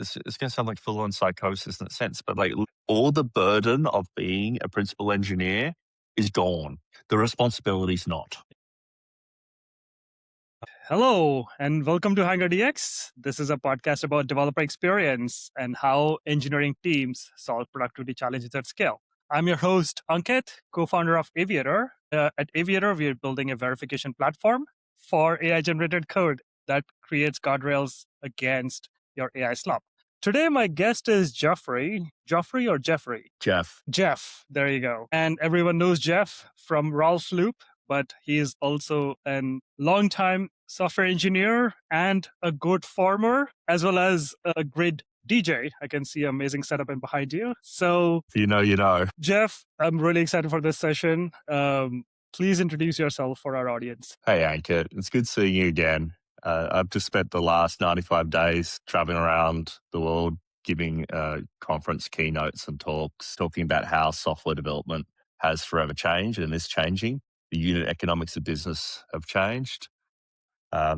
it's going to sound like full-on psychosis in a sense, but like all the burden of being a principal engineer is gone. The responsibility's not. Hello, and welcome to HangarDX. This is a podcast about developer experience and how engineering teams solve productivity challenges at scale. I'm your host, Ankit, co-founder of Aviator. At Aviator, we are building a verification platform for AI-generated code that creates guardrails against your AI slop. Today, my guest is Geoffrey. Geoffrey or Jeffrey? Jeff. Jeff, there you go. And everyone knows Jeff from Ralph's Loop, but he is also a longtime software engineer and a good farmer, as well as a great DJ. I can see an amazing setup in behind you. So, You know. Jeff, I'm really excited for this session. Please introduce yourself for our audience. Hey, Ankit. It's good seeing you again. I've just spent the last 95 days traveling around the world, giving conference keynotes and talks, talking about how software development has forever changed and is changing. The unit economics of business have changed.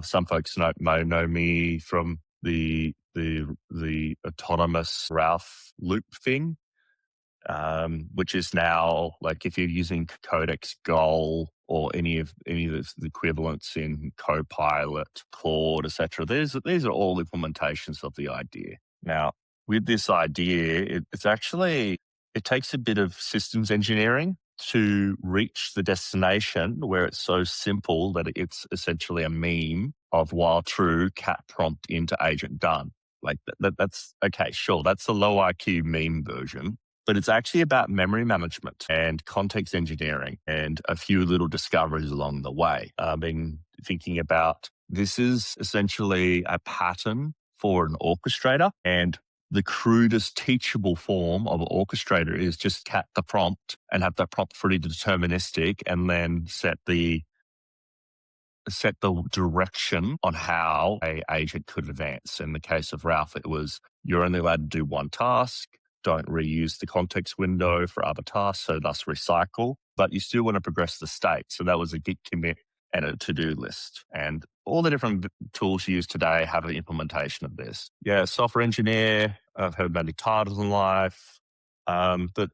Some folks may know me from the autonomous Ralph Loop thing, which is now like if you're using Codex Goal or any of the equivalents in Copilot, Claude, etc. These are all implementations of the idea. Now, with this idea, it takes a bit of systems engineering to reach the destination where it's so simple that it's essentially a meme of while true, cat prompt into agent done. Like that's okay, sure. That's the low IQ meme version, but it's actually about memory management and context engineering and a few little discoveries along the way. I've been thinking about this is essentially a pattern for an orchestrator, and the crudest teachable form of an orchestrator is just cat the prompt and have that prompt pretty deterministic and then set the direction on how a agent could advance. In the case of Ralph, it was you're only allowed to do one task, don't reuse the context window for other tasks, so thus recycle, but you still want to progress the state. So that was a git commit and a to-do list. And all the different tools used today have an implementation of this. Yeah, software engineer, I've heard many titles in life, but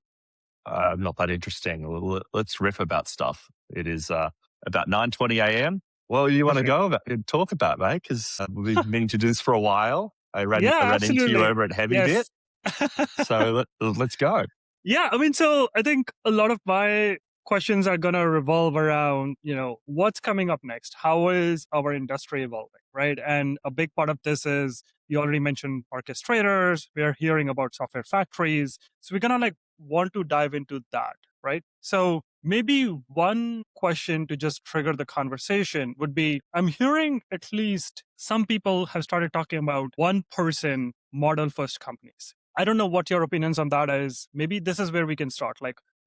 not that interesting. Let's riff about stuff. It is about 9:20 a.m. Well, you want to talk about, mate? Because we've been meaning to do this for a while. I ran into you over at Heavy Bit. So let's go. Yeah, so I think a lot of my questions are going to revolve around, what's coming up next? How is our industry evolving, right? And a big part of this is, you already mentioned orchestrators. We're hearing about software factories. So we're going to want to dive into that, right? So maybe one question to just trigger the conversation would be, I'm hearing at least some people have started talking about one-person model-first companies. I don't know what your opinions on that is. Maybe this is where we can start.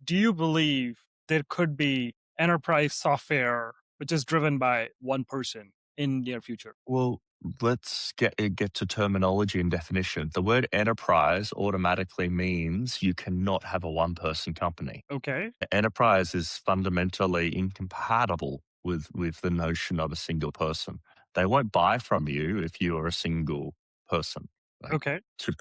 Do you believe there could be enterprise software which is driven by one person in near future? Well, let's get to terminology and definition. The word enterprise automatically means you cannot have a one-person company. Okay. Enterprise is fundamentally incompatible with the notion of a single person. They won't buy from you if you are a single person. Okay. To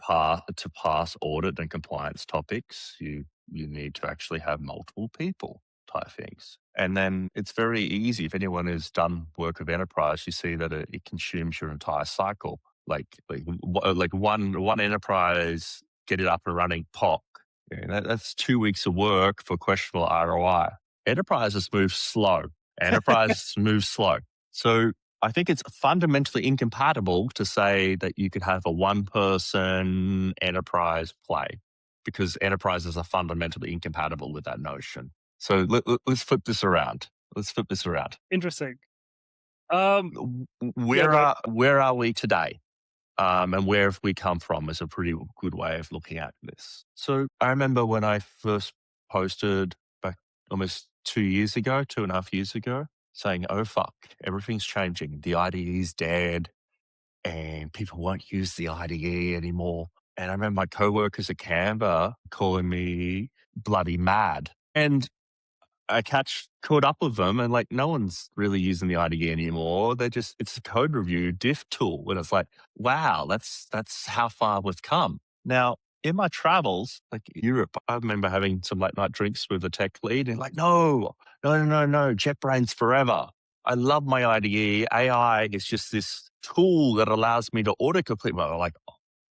pass audit and compliance topics, you need to actually have multiple people type things. And then it's very easy. If anyone has done work of enterprise, you see that it consumes your entire cycle. Like one enterprise, get it up and running, POC. That's 2 weeks of work for questionable ROI. Enterprises move slow. So I think it's fundamentally incompatible to say that you could have a one-person enterprise play, because enterprises are fundamentally incompatible with that notion. So let's flip this around. Interesting. Where are we today? And where have we come from is a pretty good way of looking at this. So I remember when I first posted back almost 2.5 years ago, saying, oh, fuck, everything's changing. The IDE is dead and people won't use the IDE anymore. And I remember my coworkers at Canva calling me bloody mad. And I caught up with them and like no one's really using the IDE anymore. It's a code review diff tool. And it's like, wow, that's how far we've come. Now, in my travels, like Europe, I remember having some late night drinks with the tech lead and like, no, JetBrains forever. I love my IDE. AI is just this tool that allows me to autocomplete. Like,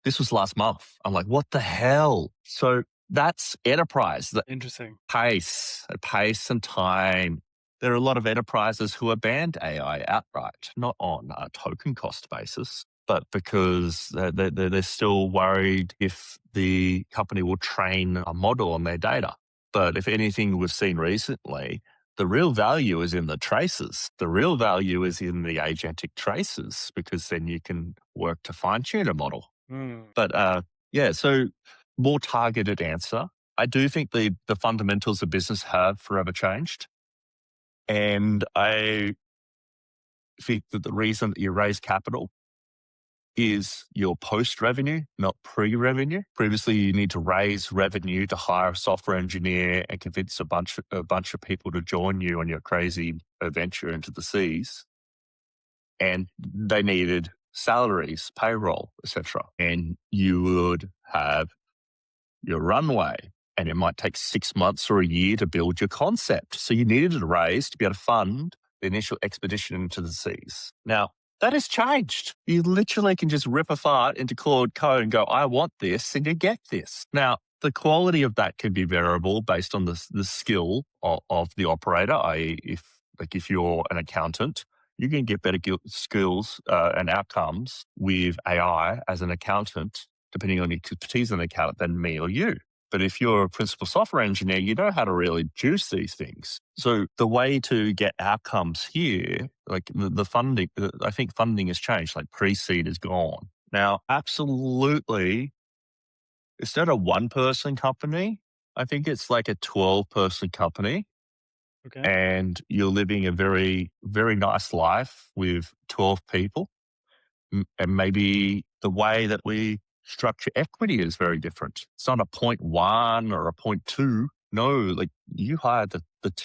this was last month. I'm like, what the hell? So that's enterprise. Interesting. Pace and time. There are a lot of enterprises who have banned AI outright, not on a token cost basis, but because they're still worried if the company will train a model on their data. But if anything we've seen recently, the real value is in the traces. The real value is in the agentic traces because then you can work to fine tune a model. But yeah, so more targeted answer. I do think the fundamentals of business have forever changed. And I think that the reason that you raise capital is your post revenue, not pre revenue. Previously, you need to raise revenue to hire a software engineer and convince a bunch of people to join you on your crazy adventure into the seas. And they needed salaries, payroll, etc. And you would have your runway, and it might take 6 months or a year to build your concept. So you needed a raise to be able to fund the initial expedition into the seas. Now, that has changed. You literally can just rip a fart into Claude Code and go, I want this, and you get this. Now, the quality of that can be variable based on the skill of the operator, i.e., if you're an accountant, you can get better skills and outcomes with AI as an accountant depending on your expertise in the account, than me or you. But if you're a principal software engineer, you know how to really juice these things. So the way to get outcomes here, like the funding, I think funding has changed, like pre-seed is gone. Now, absolutely, it's not a one-person company. I think it's like a 12-person company. Okay. And you're living a very, very nice life with 12 people. And maybe the way that we structure equity is very different. It's not a 0.1 or a 0.2. No, like you hired the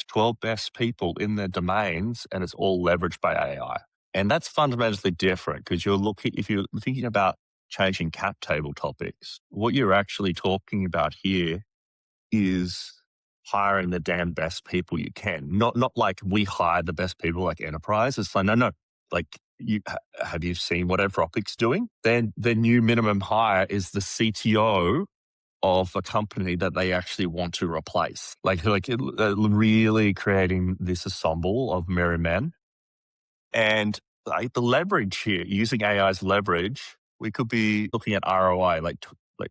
12 best people in their domains and it's all leveraged by AI. And that's fundamentally different because if you're thinking about changing cap table topics, what you're actually talking about here is hiring the damn best people you can. Not like we hire the best people like enterprise. It's like, no. Like have you seen what Anthropic's doing? Their new minimum hire is the CTO of a company that they actually want to replace. Really creating this ensemble of merry men. And like the leverage here, using AI's leverage, we could be looking at ROI, like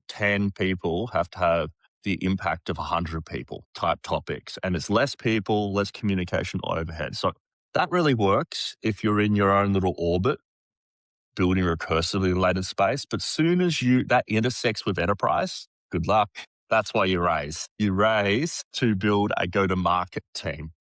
10 people have to have the impact of 100 people type topics. And it's less people, less communication overhead. So that really works if you're in your own little orbit, building recursively related space. But soon as that intersects with enterprise, good luck. That's why you raise. You raise to build a go-to-market team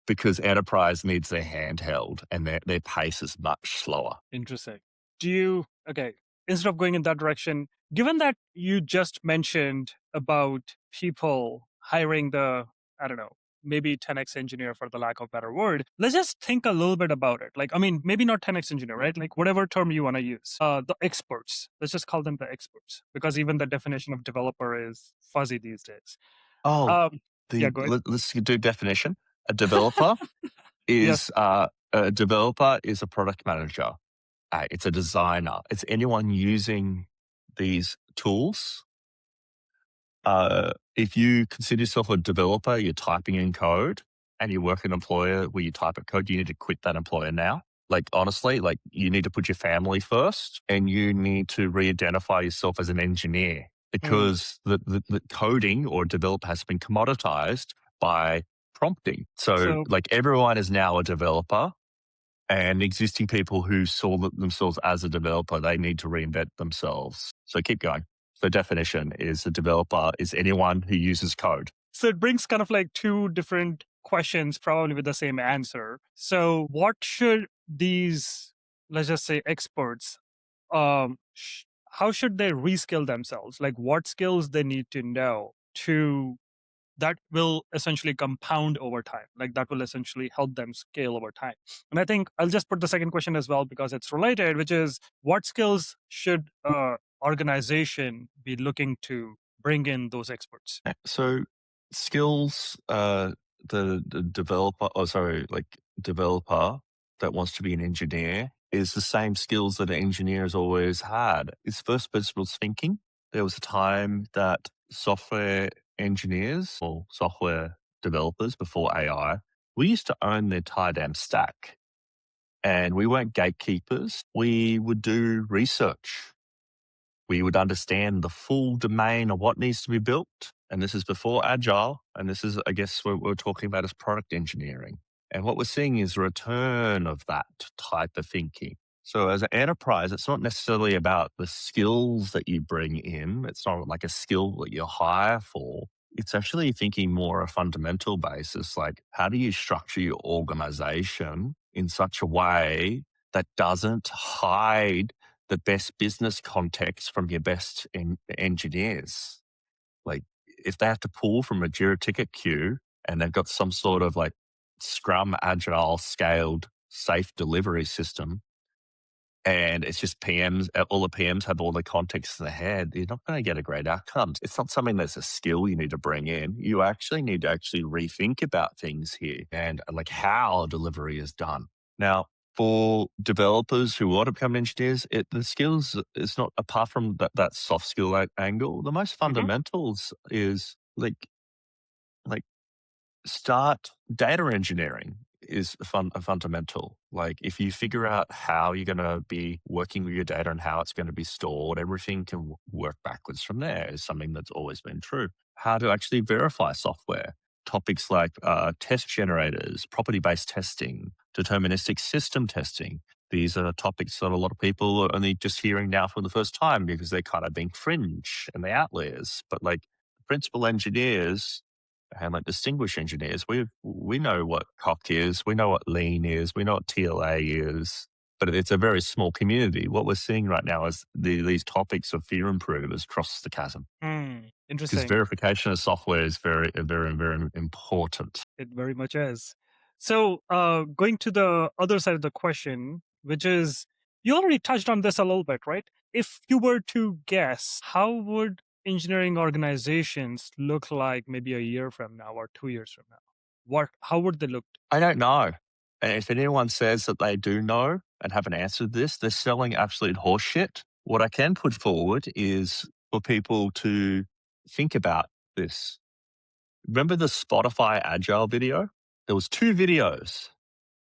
because enterprise needs their handheld and their pace is much slower. Interesting. Instead of going in that direction, given that you just mentioned about people hiring maybe 10x engineer for the lack of better word, let's just think a little bit about it. Maybe not 10x engineer, right? Like whatever term you want to use. The experts, let's just call them the experts because even the definition of developer is fuzzy these days. Oh, Yeah, go ahead. let's do definition. A developer Yes. a developer is a product manager. It's a designer. It's anyone using these tools. If you consider yourself a developer, you're typing in code and you work at an employer where you type in code, you need to quit that employer now. Like, honestly, like you need to put your family first and you need to re-identify yourself as an engineer because the coding or developer has been commoditized by prompting. So like everyone is now a developer. And existing people who saw themselves as a developer, they need to reinvent themselves. So keep going. The definition is a developer is anyone who uses code. So it brings kind of like two different questions, probably with the same answer. So what should these, let's just say, experts, how should they reskill themselves? Like what skills they need to know to that will essentially compound over time. Like that will essentially help them scale over time. And I think I'll just put the second question as well because it's related, which is what skills should organization be looking to bring in those experts? So skills, the developer, developer that wants to be an engineer is the same skills that an engineer has always had. It's first principles thinking. There was a time that software engineers or software developers before AI, we used to own the entire damn stack. And we weren't gatekeepers. We would do research. We would understand the full domain of what needs to be built. And this is before Agile. And this is, I guess, what we're talking about as product engineering. And what we're seeing is a return of that type of thinking. So as an enterprise, it's not necessarily about the skills that you bring in. It's not like a skill that you hire for. It's actually thinking more a fundamental basis, like how do you structure your organization in such a way that doesn't hide the best business context from your best engineers. Like if they have to pull from a Jira ticket queue and they've got some sort of like Scrum, Agile, scaled, safe delivery system, and it's just PMs, all the PMs have all the context in their head, you're not going to get a great outcome. It's not something that's a skill you need to bring in. You actually need to rethink about things here and like how delivery is done. Now, for developers who want to become engineers, the skills is not apart from that soft skill angle. The most fundamentals is like start data engineering is a fundamental. Like if you figure out how you're going to be working with your data and how it's going to be stored, everything can work backwards from there is something that's always been true. How to actually verify software. Topics like test generators, property-based testing, deterministic system testing. These are topics that a lot of people are only just hearing now for the first time because they're kind of being fringe and the outliers. But like principal engineers and like distinguished engineers, we know what COC is, we know what Lean is, we know what TLA is, but it's a very small community. What we're seeing right now is these topics of fear improvers cross the chasm. Because Interesting. verification of software is very, very, very important. It very much is. So, going to the other side of the question, which is you already touched on this a little bit, right? If you were to guess, how would engineering organizations look like maybe a year from now or 2 years from now? How would they look? I don't know. And if anyone says that they do know and haven't answered this, they're selling absolute horseshit. What I can put forward is for people to think about this. Remember the Spotify Agile video? There was 2 videos,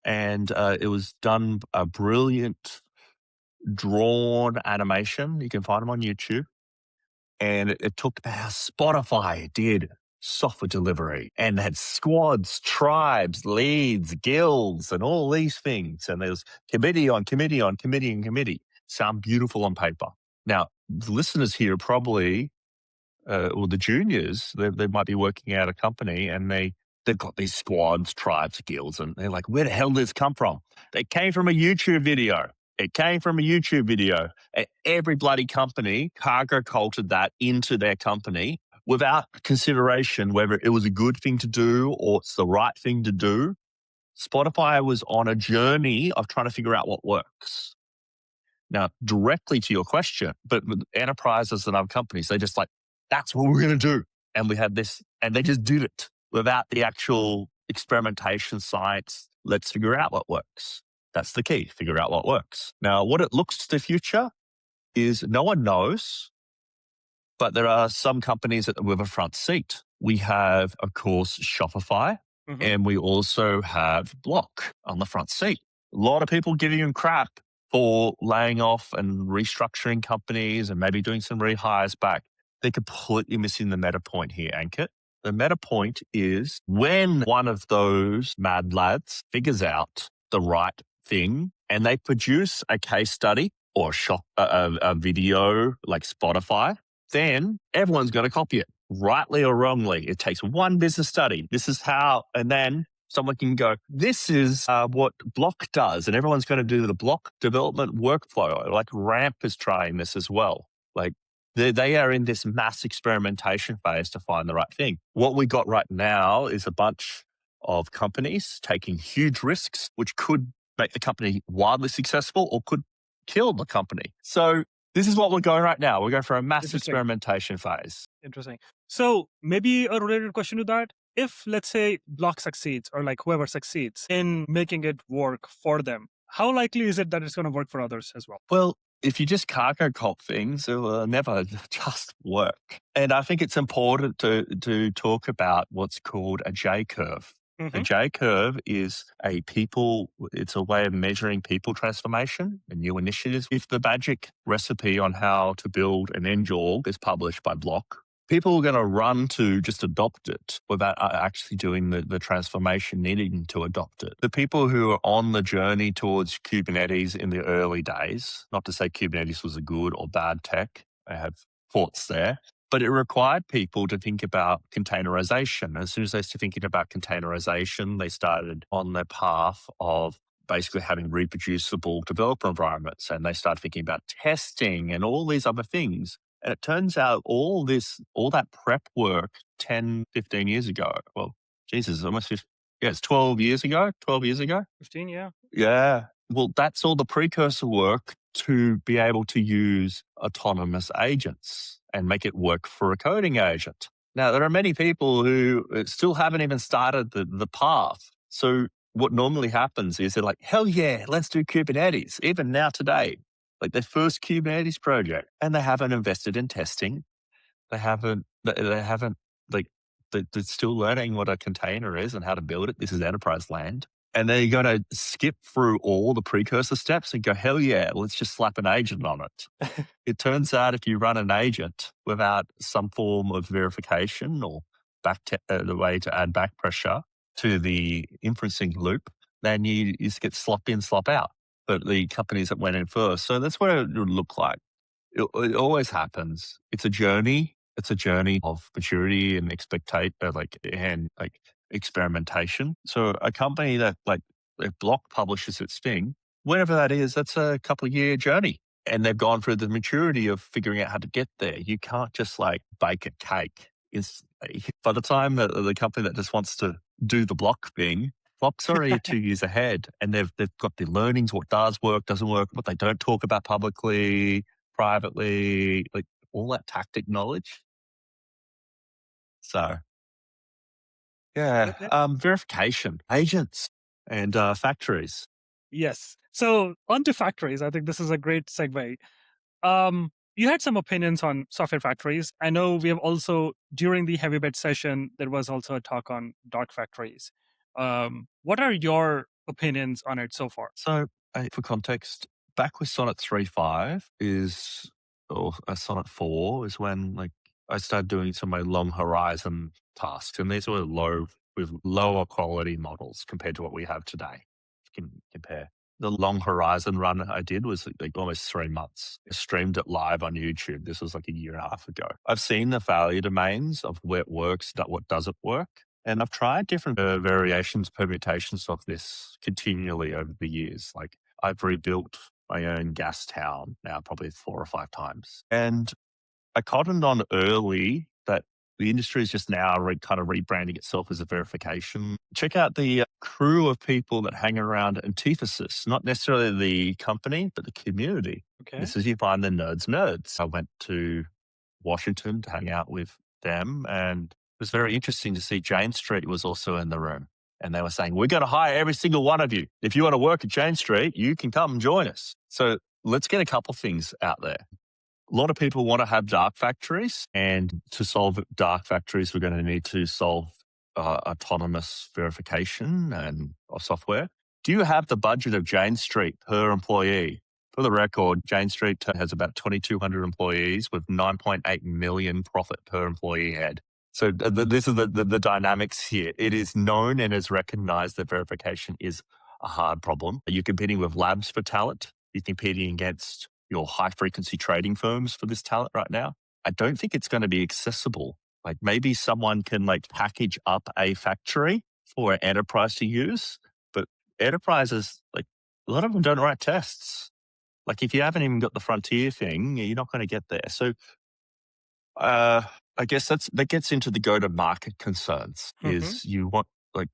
and it was done a brilliant drawn animation. You can find them on YouTube. And it talked about how Spotify did software delivery and had squads, tribes, leads, guilds, and all these things. And there's committee on committee on committee and committee. Sound beautiful on paper. Now, the listeners here probably, or the juniors, they might be working at a company and they've got these squads, tribes, guilds, and they're like, where the hell did this come from? They came from a YouTube video. It came from a YouTube video. And every bloody company cargo cultured that into their company without consideration whether it was a good thing to do or it's the right thing to do. Spotify was on a journey of trying to figure out what works. Now, directly to your question, but with enterprises and other companies, they just like, that's what we're going to do. And we had this, and they just did it without the actual experimentation sites. Let's figure out what works. That's the key, figure out what works. Now, what it looks to the future is no one knows, but there are some companies with a front seat. We have, of course, Shopify, and we also have Block on the front seat. A lot of people giving them crap for laying off and restructuring companies and maybe doing some rehires back. They're completely missing the meta point here, Ankit. The meta point is when one of those mad lads figures out the right thing and they produce a case study or a video like Spotify, then everyone's going to copy it, rightly or wrongly. It takes one business study. This is how, and then someone can go, this is what Block does. And everyone's going to do the Block development workflow. Like Ramp is trying this as well. Like They are in this mass experimentation phase to find the right thing. What we got right now is a bunch of companies taking huge risks, which could make the company wildly successful or could kill the company. So this is what we're going right now. We're going for a mass experimentation phase. Interesting. So maybe a related question to that. If, let's say, Block succeeds, or like whoever succeeds in making it work for them, how likely is it that it's going to work for others as well? Well, if you just cargo cult things, it will never just work. And I think it's important to talk about what's called a J curve. A J curve is it's a way of measuring people transformation and new initiatives. If the magic recipe on how to build an NGORG is published by Block, people are going to run to just adopt it without actually doing the transformation needing to adopt it. The people who are on the journey towards Kubernetes in the early days, not to say Kubernetes was a good or bad tech, I have thoughts there, but it required people to think about containerization. As soon as they started thinking about containerization, they started on the path of basically having reproducible developer environments, and they started thinking about testing and all these other things. And it turns out all that prep work 10, 15 years ago, well, Jesus, almost 15, it's 12 years ago, 12 years ago. 15, yeah. Yeah. Well, that's all the precursor work to be able to use autonomous agents and make it work for a coding agent. Now, there are many people who still haven't even started the path. So what normally happens is they're like, hell yeah, let's do Kubernetes, even now today. Like their first Kubernetes project, and they haven't invested in testing. They haven't like, they're still learning what a container is and how to build it. This is enterprise land. And they're going to skip through all the precursor steps and go, hell yeah, let's just slap an agent on it. It turns out if you run an agent without some form of verification or the way to add back pressure to the inferencing loop, then you just get slop in, slop out. But the companies that went in first. So that's what it would look like. It always happens. It's a journey. It's a journey of maturity and experimentation. So a company that if Block publishes its thing, whenever that is, that's a couple of year journey. And they've gone through the maturity of figuring out how to get there. You can't just bake a cake. By the time the company that just wants to do the Block thing, Block's already 2 years ahead, and they've got the learnings, what does work, doesn't work, what they don't talk about publicly, privately, like all that tactic knowledge. So, yeah, verification, agents, and factories. Yes. So onto factories. I think this is a great segue. You had some opinions on software factories. I know we have also, during the heavy bet session, there was also a talk on dark factories. What are your opinions on it so far? So, for context, back with Sonnet 3.5 or Sonnet 4 is when I started doing some of my long horizon tasks, and these were with lower quality models compared to what we have today. You can compare. The long horizon run I did was almost 3 months. I streamed it live on YouTube. This was a year and a half ago. I've seen the failure domains of where it works, what doesn't work. And I've tried different variations, permutations of this continually over the years. I've rebuilt my own gas town now probably 4 or 5 times. And I cottoned on early that the industry is just now kind of rebranding itself as a verification. Check out the crew of people that hang around Antithesis, not necessarily the company, but the community. Okay. This is you find the nerds. I went to Washington to hang out with them, and it was very interesting to see Jane Street was also in the room. And they were saying, we're going to hire every single one of you. If you want to work at Jane Street, you can come and join us. So let's get a couple things out there. A lot of people want to have dark factories, and to solve dark factories, we're going to need to solve autonomous verification and of software. Do you have the budget of Jane Street per employee? For the record, Jane Street has about 2,200 employees with 9.8 million profit per employee head. So this is the dynamics here. It is known and is recognized that verification is a hard problem. You're competing with labs for talent. You're competing against your high-frequency trading firms for this talent right now. I don't think it's going to be accessible. Maybe someone can package up a factory for an enterprise to use, but enterprises, a lot of them don't write tests. If you haven't even got the frontier thing, you're not going to get there. So I guess that gets into the go-to-market concerns. Mm-hmm. Is you want like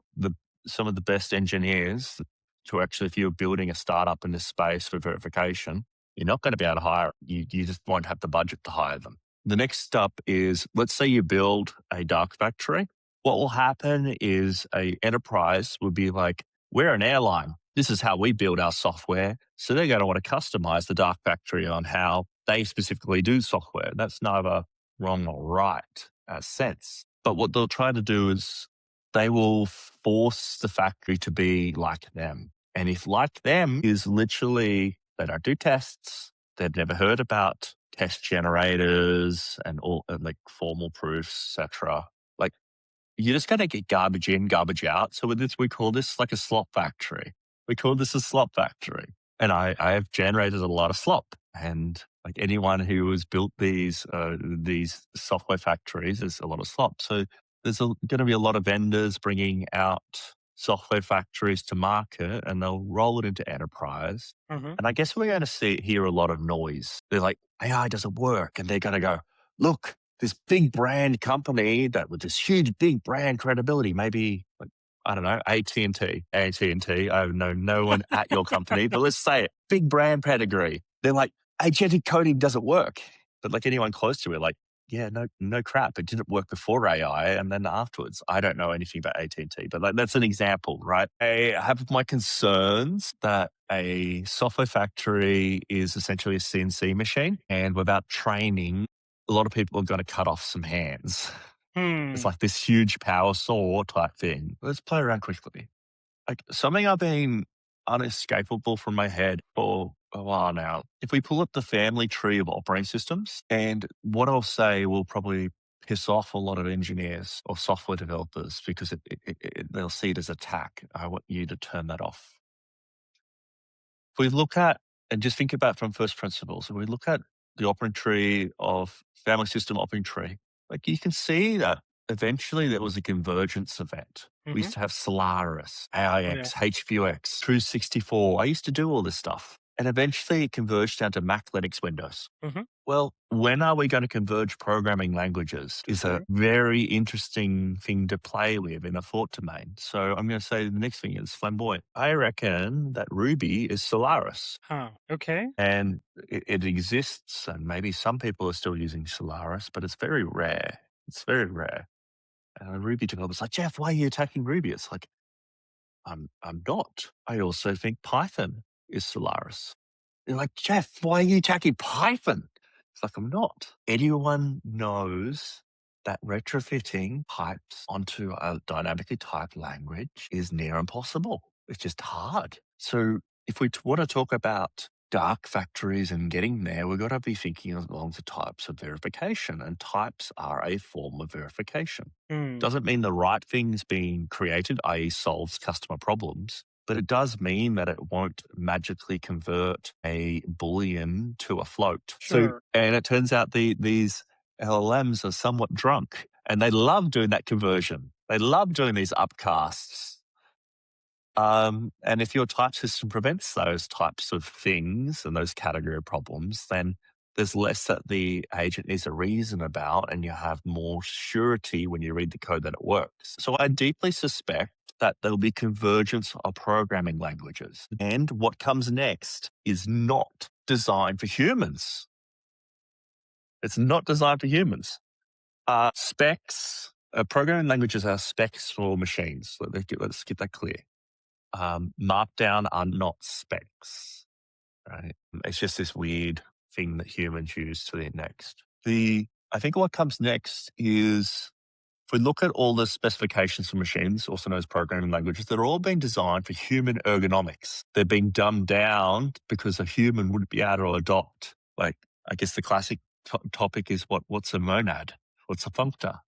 some of the best engineers to actually, if you're building a startup in this space for verification, you're not going to be able to hire. You just won't have the budget to hire them. The next step is, let's say you build a dark factory. What will happen is a enterprise will be like, we're an airline. This is how we build our software. So they're going to want to customize the dark factory on how they specifically do software. That's neither wrong or right sense. But what they'll try to do is they will force the factory to be like them. And if like them is literally, they don't do tests, they've never heard about test generators and all like formal proofs, etc. Like, you're just going to get garbage in, garbage out. So with this, we call this like a slop factory. We call this a slop factory. And I have generated a lot of slop. And like anyone who has built these software factories, there's a lot of slop. So there's going to be a lot of vendors bringing out software factories to market, and they'll roll it into enterprise. Mm-hmm. And I guess we're going to hear a lot of noise. They're like, AI doesn't work. And they're going to go, look, this big brand company that with this huge, big brand credibility, maybe like, I don't know, AT&T. I know no one at your company, but let's say it, big brand pedigree. They're like, agentic coding doesn't work. But like anyone close to it, like, yeah, no crap. It didn't work before AI, and then afterwards, I don't know anything about AT&T, but like that's an example, right? I have my concerns that a software factory is essentially a CNC machine, and without training, a lot of people are going to cut off some hands. It's like this huge power saw type thing. Let's play around quickly. Like something I've been unescapable from my head for a while now. If we pull up the family tree of operating systems, and what I'll say will probably piss off a lot of engineers or software developers because they'll see it as attack. I want you to turn that off. If we look at, and just think about from first principles, if we look at the operating tree of family system operating tree, like you can see that eventually there was a convergence event. We Mm-hmm. used to have Solaris, AIX, Oh, HVUX, True 64. I used to do all this stuff. And eventually it converged down to Mac, Linux, Windows. Mm-hmm. Well, when are we going to converge programming languages is a very interesting thing to play with in a thought domain. So I'm going to say the next thing is flamboyant. I reckon that Ruby is Solaris. Huh. Okay. And it exists, and maybe some people are still using Solaris, but it's very rare. It's very rare. And a Ruby developer's like, Jeff, why are you attacking Ruby? It's like, I'm not. I also think Python is Solaris. They're like, Jeff, why are you attacking Python? It's like, I'm not. Anyone knows that retrofitting pipes onto a dynamically typed language is near impossible. It's just hard. So if we want to talk about dark factories and getting there, we've got to be thinking along the types of verification, and types are a form of verification. Doesn't mean the right thing's being created, i.e. solves customer problems, but it does mean that it won't magically convert a Boolean to a float. Sure. So, and it turns out these LLMs are somewhat drunk, and they love doing that conversion. They love doing these upcasts. And if your type system prevents those types of things and those category of problems, then there's less that the agent needs to reason about, and you have more surety when you read the code that it works. So I deeply suspect that there'll be convergence of programming languages. And what comes next is not designed for humans. It's not designed for humans. Specs, programming languages are specs for machines. Let's get that clear. Markdown are not specs, right? It's just this weird thing that humans use to the next. I think what comes next is, if we look at all the specifications for machines, also known as programming languages, they're all being designed for human ergonomics. They're being dumbed down because a human wouldn't be able to adopt. Like, I guess the classic topic is what's a monad? What's a functor?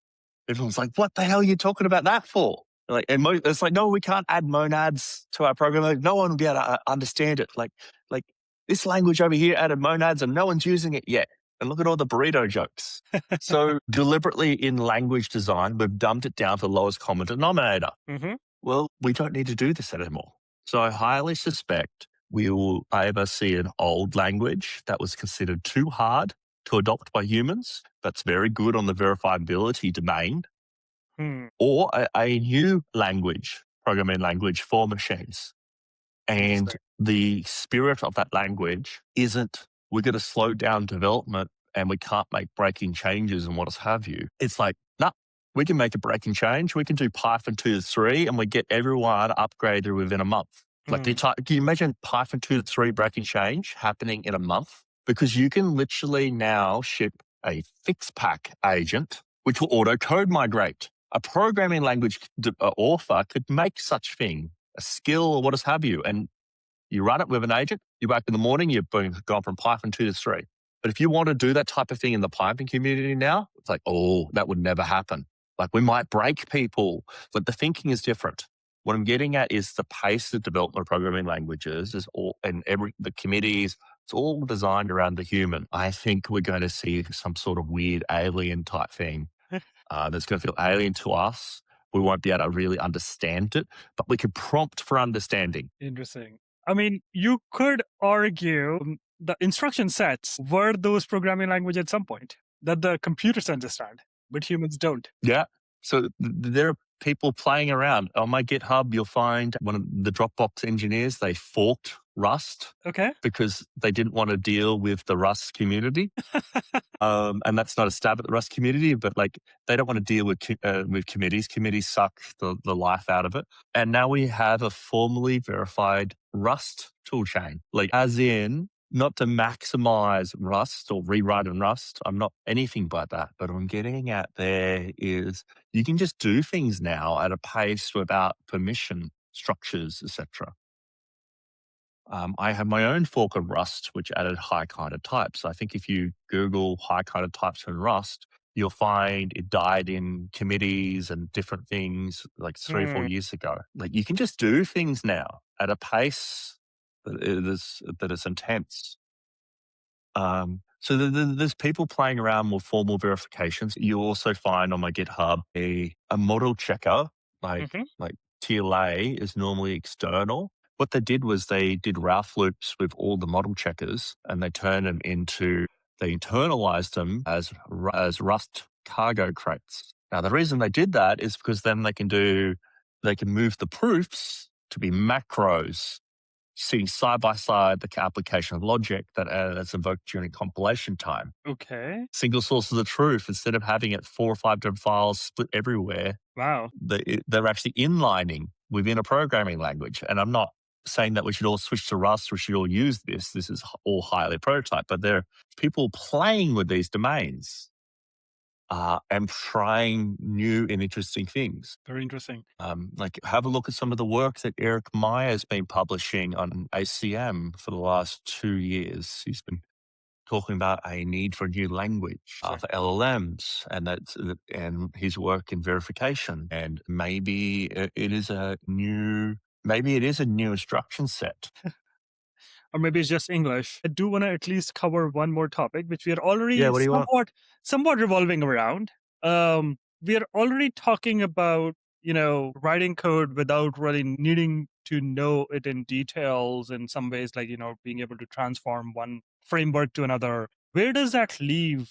Everyone's like, what the hell are you talking about that for? Like, and it's like, no, we can't add monads to our program. Like, no one will be able to understand it. Like this language over here added monads and no one's using it yet. And look at all the burrito jokes. So deliberately in language design, we've dumbed it down to the lowest common denominator. Mm-hmm. Well, we don't need to do this anymore. So I highly suspect we will either see an old language that was considered too hard to adopt by humans that's very good on the verifiability domain, or a new language, programming language for machines. And the spirit of that language isn't, we're going to slow down development and we can't make breaking changes and what have you. It's like, no, we can make a breaking change. We can do Python 2 to 3 and we get everyone upgraded within a month. Like, can you imagine Python 2 to 3 breaking change happening in a month? Because you can literally now ship a fix pack agent, which will auto code migrate. A programming language author could make such thing, a skill or what have you, and you run it with an agent, you wake up in the morning, you've gone from Python 2 to 3. But if you want to do that type of thing in the Python community now, it's like, oh, that would never happen. Like, we might break people, but the thinking is different. What I'm getting at is the pace of development of programming languages is all, and the committees, it's all designed around the human. I think we're going to see some sort of weird alien type thing that's going to feel alien to us. We won't be able to really understand it, but we can prompt for understanding. Interesting. I mean, you could argue the instruction sets were those programming language at some point that the computers understand, but humans don't. Yeah. So there are people playing around. On my GitHub, you'll find one of the Dropbox engineers, they forked Rust. Okay. Because they didn't want to deal with the Rust community. And that's not a stab at the Rust community, but like, they don't want to deal with committees. Committees suck the life out of it. And now we have a formally verified Rust toolchain, like as in not to maximize Rust or rewrite in Rust. I'm not anything but that. But what I'm getting at there is you can just do things now at a pace without permission structures, etc. I have my own fork of Rust, which added high kind of types. I think if you Google high kind of types in Rust, you'll find it died in committees and different things like 3 or 4 years ago. Like, you can just do things now at a pace that is intense. So there's people playing around with formal verifications. You also find on my GitHub a model checker, like TLA is normally external. What they did was they did Ralph loops with all the model checkers and they internalized them as Rust cargo crates. Now, the reason they did that is because then they can move the proofs to be macros, seeing side by side the application of logic that's invoked during compilation time. Okay. Single sources of truth, instead of having it 4 or 5 different files split everywhere. Wow. They're actually inlining within a programming language. And I'm not saying that we should all switch to Rust, we should all use this. This is all highly prototype, but there are people playing with these domains and trying new and interesting things. Very interesting. Like, have a look at some of the work that Eric Meyer's been publishing on ACM for the last 2 years. He's been talking about a need for a new language for LLMs, and his work in verification. And maybe it is a new instruction set. Or maybe it's just English. I do want to at least cover one more topic, which we are already somewhat revolving around. We are already talking about, writing code without really needing to know it in details in some ways, like, being able to transform one framework to another. Where does that leave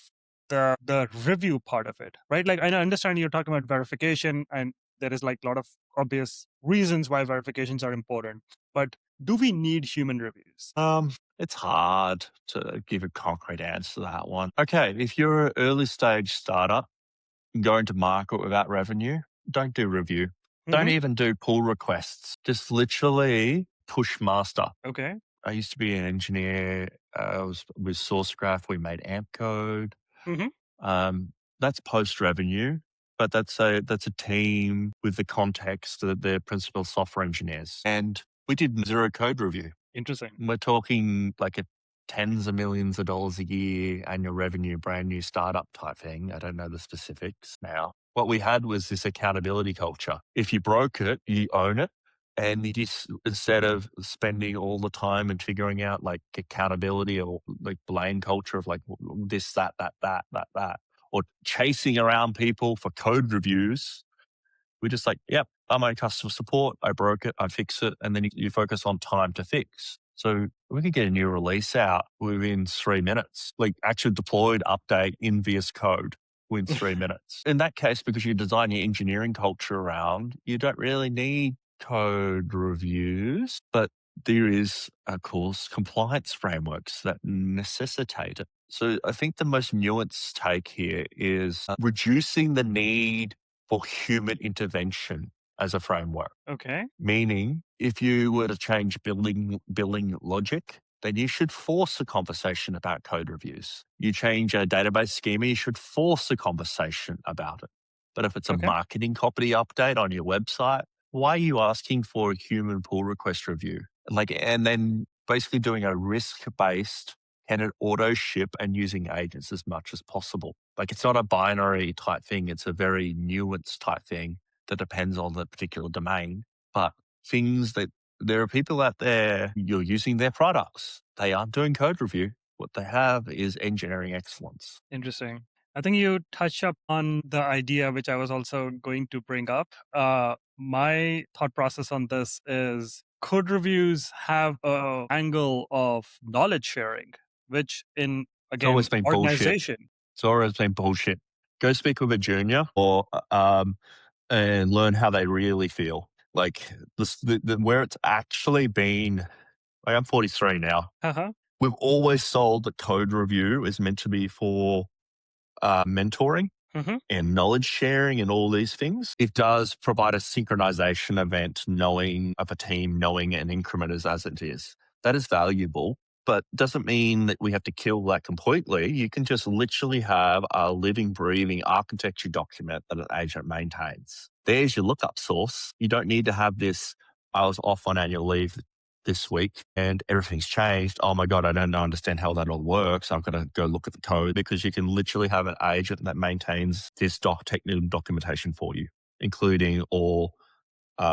the review part of it, right? Like, I understand you're talking about verification, and there is like a lot of obvious reasons why verifications are important, but do we need human reviews? It's hard to give a concrete answer to that one. Okay, if you're an early stage startup going to market without revenue, don't do review. Don't even do pull requests. Just literally push master. Okay. I used to be an engineer. I was with SourceGraph. We made AMP code. That's post revenue, but that's a team with the context that they're principal software engineers. And we did zero code review. Interesting. We're talking like tens of millions of dollars a year annual revenue, brand new startup type thing. I don't know the specifics now. What we had was this accountability culture. If you broke it, you own it. And you just, instead of spending all the time and figuring out like accountability or like blame culture of like this, that, or chasing around people for code reviews, we just like, yep, I'm on customer support. I broke it. I fix it. And then you focus on time to fix. So we could get a new release out within 3 minutes, like actually deployed update in VS Code within 3 minutes. In that case, because you design your engineering culture around, you don't really need code reviews, but there is, of course, compliance frameworks that necessitate it. So I think the most nuanced take here is reducing the need for human intervention as a framework. Okay. Meaning, if you were to change billing logic, then you should force a conversation about code reviews. You change a database schema, you should force a conversation about it. But if it's a Okay. marketing copy update on your website, why are you asking for a human pull request review? And then basically doing a risk-based, can it auto ship and using agents as much as possible? Like it's not a binary type thing. It's a very nuanced type thing that depends on the particular domain. But things that there are people out there, you're using their products. They aren't doing code review. What they have is engineering excellence. Interesting. I think you touched up on the idea, which I was also going to bring up. My thought process on this is code reviews have a angle of knowledge sharing, which in, It's always again, been bullshit. organization. It's always been bullshit. Go speak with a junior or and learn how they really feel. Like where it's actually been. Like I'm 43 now. Uh-huh. We've always sold that code review is meant to be for mentoring Mm-hmm. and knowledge sharing and all these things. It does provide a synchronization event, knowing of a team, knowing an increment as it is. That is valuable, but doesn't mean that we have to kill that completely. You can just literally have a living, breathing architecture document that an agent maintains. There's your lookup source. You don't need to have this, I was off on annual leave this week and everything's changed. Oh my God, I don't understand how that all works. I'm going to go look at the code, because you can literally have an agent that maintains this technical documentation for you, including all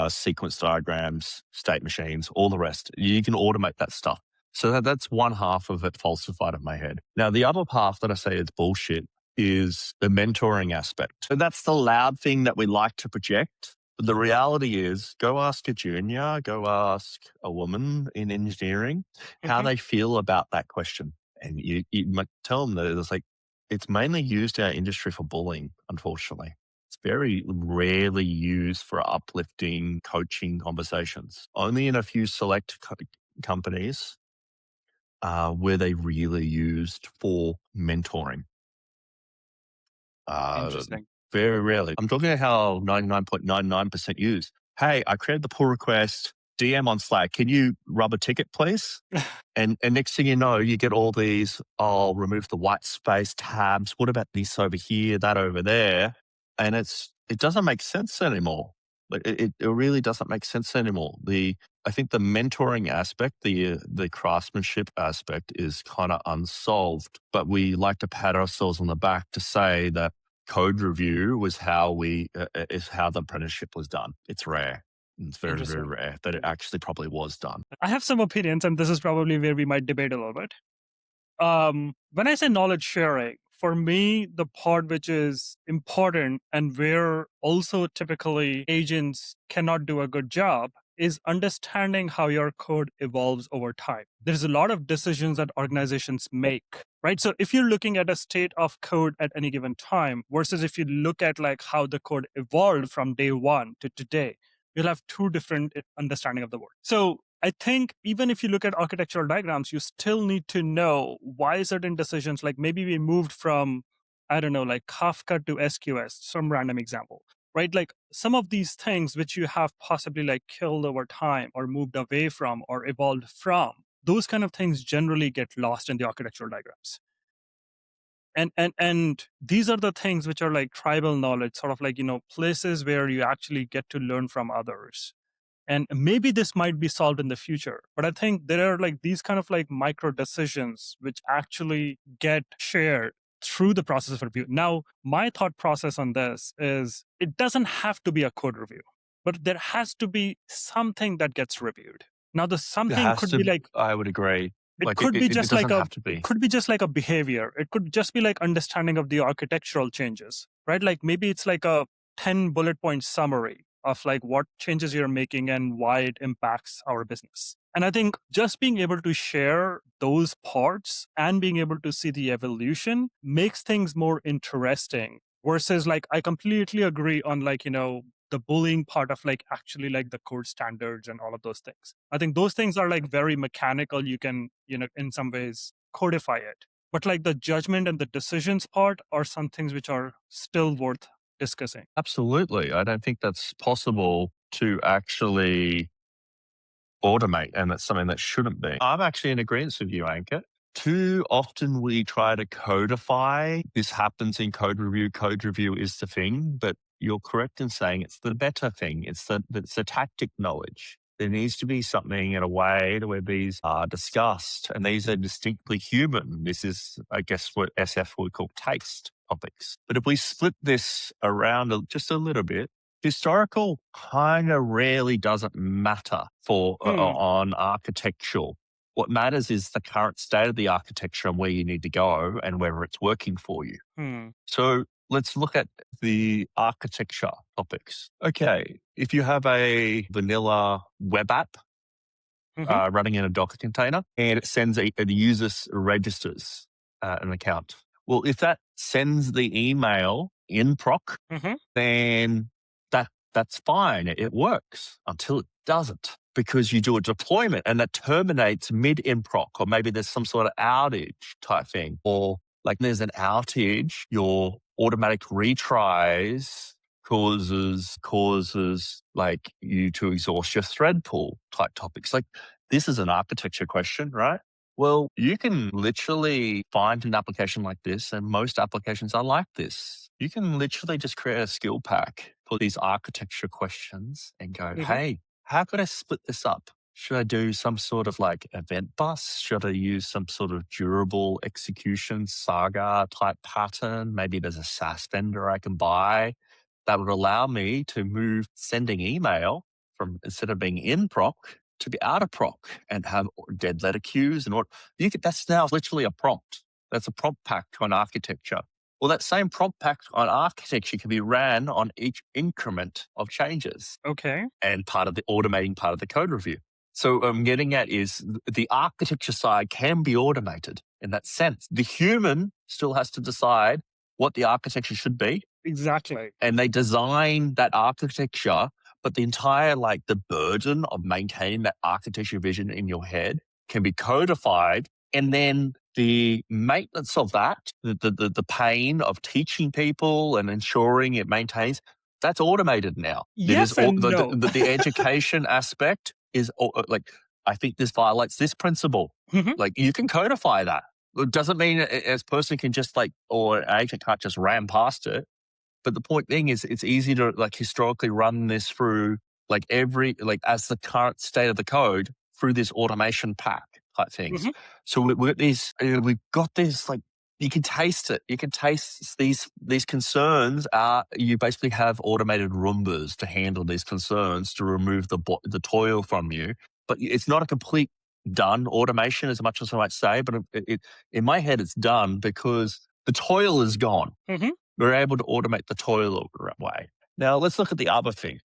sequence diagrams, state machines, all the rest. You can automate that stuff. So that's one half of it falsified in my head. Now, the other half that I say is bullshit is the mentoring aspect. So that's the loud thing that we like to project. But the reality is, go ask a junior, go ask a woman in engineering how Mm-hmm. they feel about that question. And you might tell them that it's mainly used in our industry for bullying, unfortunately. It's very rarely used for uplifting coaching conversations. Only in a few select companies where they really used for mentoring. Interesting. Very rarely. I'm talking about how 99.99% use. Hey, I created the pull request, DM on Slack. Can you rub a ticket, please? And next thing you know, you get all these, I'll remove the white space tabs. What about this over here, that over there? And it doesn't make sense anymore. Like it really doesn't make sense anymore. I think the mentoring aspect, the craftsmanship aspect is kind of unsolved, but we like to pat ourselves on the back to say that code review was is how the apprenticeship was done. It's rare. It's very, very Interesting. rare that it actually probably was done. I have some opinions, and this is probably where we might debate a little bit. When I say knowledge sharing, for me, the part which is important and where also typically agents cannot do a good job is understanding how your code evolves over time. There's a lot of decisions that organizations make, right? So if you're looking at a state of code at any given time versus if you look at like how the code evolved from day one to today, you'll have two different understanding of the world. So I think even if you look at architectural diagrams, you still need to know why certain decisions, like maybe we moved from, I don't know, like Kafka to SQS, some random example, right? Like some of these things which you have possibly like killed over time or moved away from or evolved from, those kind of things generally get lost in the architectural diagrams. And these are the things which are like tribal knowledge, sort of like, places where you actually get to learn from others. And maybe this might be solved in the future, but I think there are like these kind of like micro decisions which actually get shared through the process of review. Now, my thought process on this is it doesn't have to be a code review, but there has to be something that gets reviewed. Now, the It something has could be to, like, I would agree. it Like could be it just like doesn't a have to it be. could be just like a behavior. It could just be like understanding of the architectural changes, right? Like maybe it's like a 10 bullet point summary of like what changes you're making and why it impacts our business. And I think just being able to share those parts and being able to see the evolution makes things more interesting versus like, I completely agree on like, the bullying part of like actually like the code standards and all of those things. I think those things are like very mechanical. You can, in some ways codify it. But like the judgment and the decisions part are some things which are still worth discussing. Absolutely. I don't think that's possible to actually automate, and that's something that shouldn't be. I'm actually in agreement with you, Ankit. Too often we try to codify. This happens in code review. Code review is the thing, but you're correct in saying it's the better thing. It's the tactic knowledge. There needs to be something in a way to where these are discussed, and these are distinctly human. This is, I guess, what SF would call taste topics. But if we split this around just a little bit, historical kind of rarely doesn't matter for on architectural. What matters is the current state of the architecture and where you need to go and whether it's working for you. So let's look at the architecture topics. Okay, if you have a vanilla web app running in a Docker container and it sends the user registers an account. Well, if that sends the email in proc, then that's fine. It works until it doesn't, because you do a deployment and that terminates mid-in-proc, or maybe there's some sort of outage type thing, or like there's an outage, your automatic retries causes like you to exhaust your thread pool type topics. Like this is an architecture question, right? Well, you can literally find an application like this, and most applications are like this. You can literally just create a skill pack for these architecture questions and go, hey, how could I split this up? Should I do some sort of like event bus? Should I use some sort of durable execution saga type pattern? Maybe there's a SaaS vendor I can buy that would allow me to move sending email from, instead of being in proc, to be out of proc and have dead letter queues and that's now literally a prompt. That's a prompt pack on architecture. Well, that same prompt pack on architecture can be ran on each increment of changes. Okay. And part of the automating part of the code review. So what I'm getting at is the architecture side can be automated in that sense. The human still has to decide what the architecture should be. Exactly. And they design that architecture, but the entire, like the burden of maintaining that architecture vision in your head can be codified. And then the maintenance of that, the pain of teaching people and ensuring it maintains, that's automated now. Yes and no. The education aspect is like, I think this violates this principle. Like you can codify that. It doesn't mean a person can just like, or an agent can't just ram past it. But the point being is it's easy to like historically run this through like as the current state of the code through this automation pack type things. So we've got this, like, you can taste it. You can taste these concerns. You basically have automated Roombas to handle these concerns, to remove the toil from you. But it's not a complete done automation as much as I might say. But in my head, it's done because the toil is gone. We're able to automate the toil away. Now, let's look at the other thing.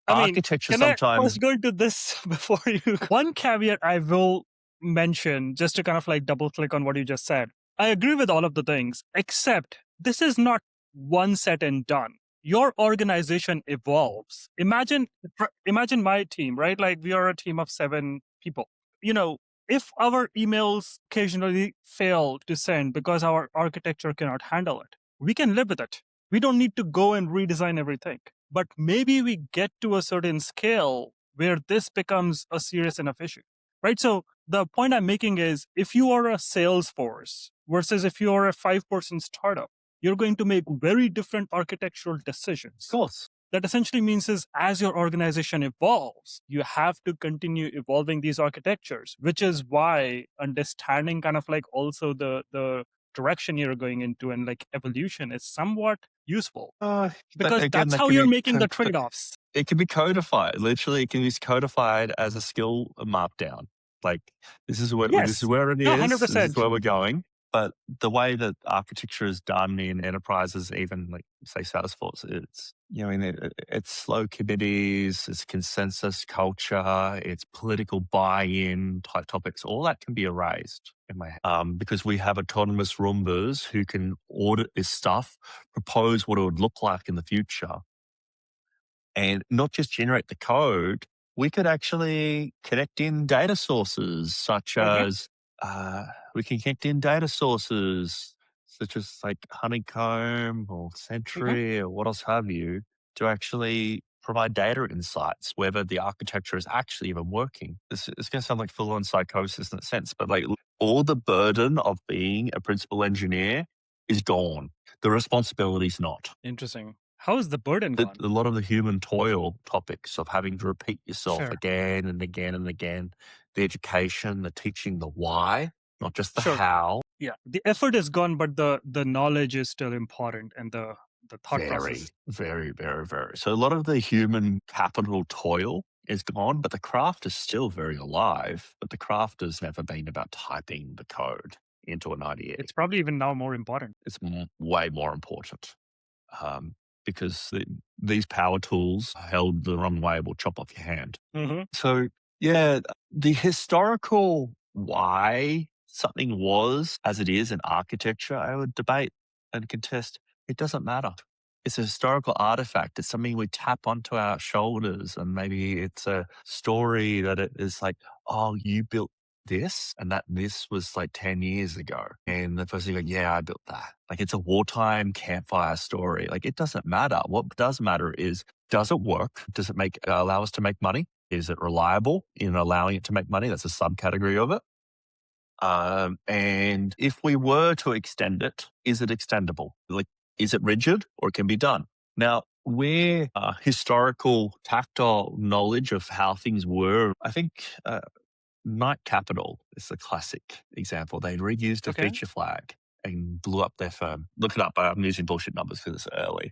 Architecture sometimes... I was going to this before you... One caveat I will mention, just to kind of like double click on what you just said. I agree with all of the things, except this is not one set and done. Your organization evolves. Imagine my team, right? Like we are a team of 7 people. If our emails occasionally fail to send because our architecture cannot handle it, we can live with it. We don't need to go and redesign everything. But maybe we get to a certain scale where this becomes a serious enough issue, right? So the point I'm making is, if you are a sales force versus if you are a 5-person startup, you're going to make very different architectural decisions. Of course. That essentially means is, as your organization evolves, you have to continue evolving these architectures, which is why understanding kind of like also the direction you're going into and like evolution is somewhat useful. Because again, that's how you're making the trade-offs. It can be codified. Literally, it can be codified as a skill markdown. Like, this is where it is. 100%. This is where we're going. But the way that architecture is done in enterprises, even like say Salesforce, it's slow committees, it's consensus culture, it's political buy-in type topics. All that can be erased in my head because we have autonomous Roombas who can audit this stuff, propose what it would look like in the future, and not just generate the code. We could actually connect in data sources such Okay. as we can connect in data sources such as like Honeycomb or Hmm. Sentry or what else have you to actually provide data insights, whether the architecture is actually even working. It's going to sound like full on psychosis in a sense, but like all the burden of being a principal engineer is gone. The responsibility's not. Interesting. How is the burden gone? A lot of the human toil topics of having to repeat yourself Sure. again and again and again, the education, the teaching, the why, not just the Sure. how, Yeah. The effort is gone, but the knowledge is still important, and the thought process. very, very, very, very. So a lot of the human capital toil is gone, but the craft is still very alive. But the craft has never been about typing the code into an IDE. It's probably even now more important. It's way more important. Because these power tools held the wrong way will chop off your hand. Hmm. So, yeah, the historical why something was as it is in architecture, I would debate and contest. It doesn't matter. It's a historical artifact. It's something we tap onto our shoulders, and maybe it's a story that it is like, oh, you built this, and that this was like 10 years ago. And the person goes, yeah, I built that. Like it's a wartime campfire story. Like it doesn't matter. What does matter is, does it work? Does it allow us to make money? Is it reliable in allowing it to make money? That's a subcategory of it. And if we were to extend it, is it extendable? Like, is it rigid or it can be done? Now, where historical tactile knowledge of how things were, I think Knight Capital is a classic example. They reused a Okay. feature flag and blew up their firm. Look it up. I'm using bullshit numbers because it's early.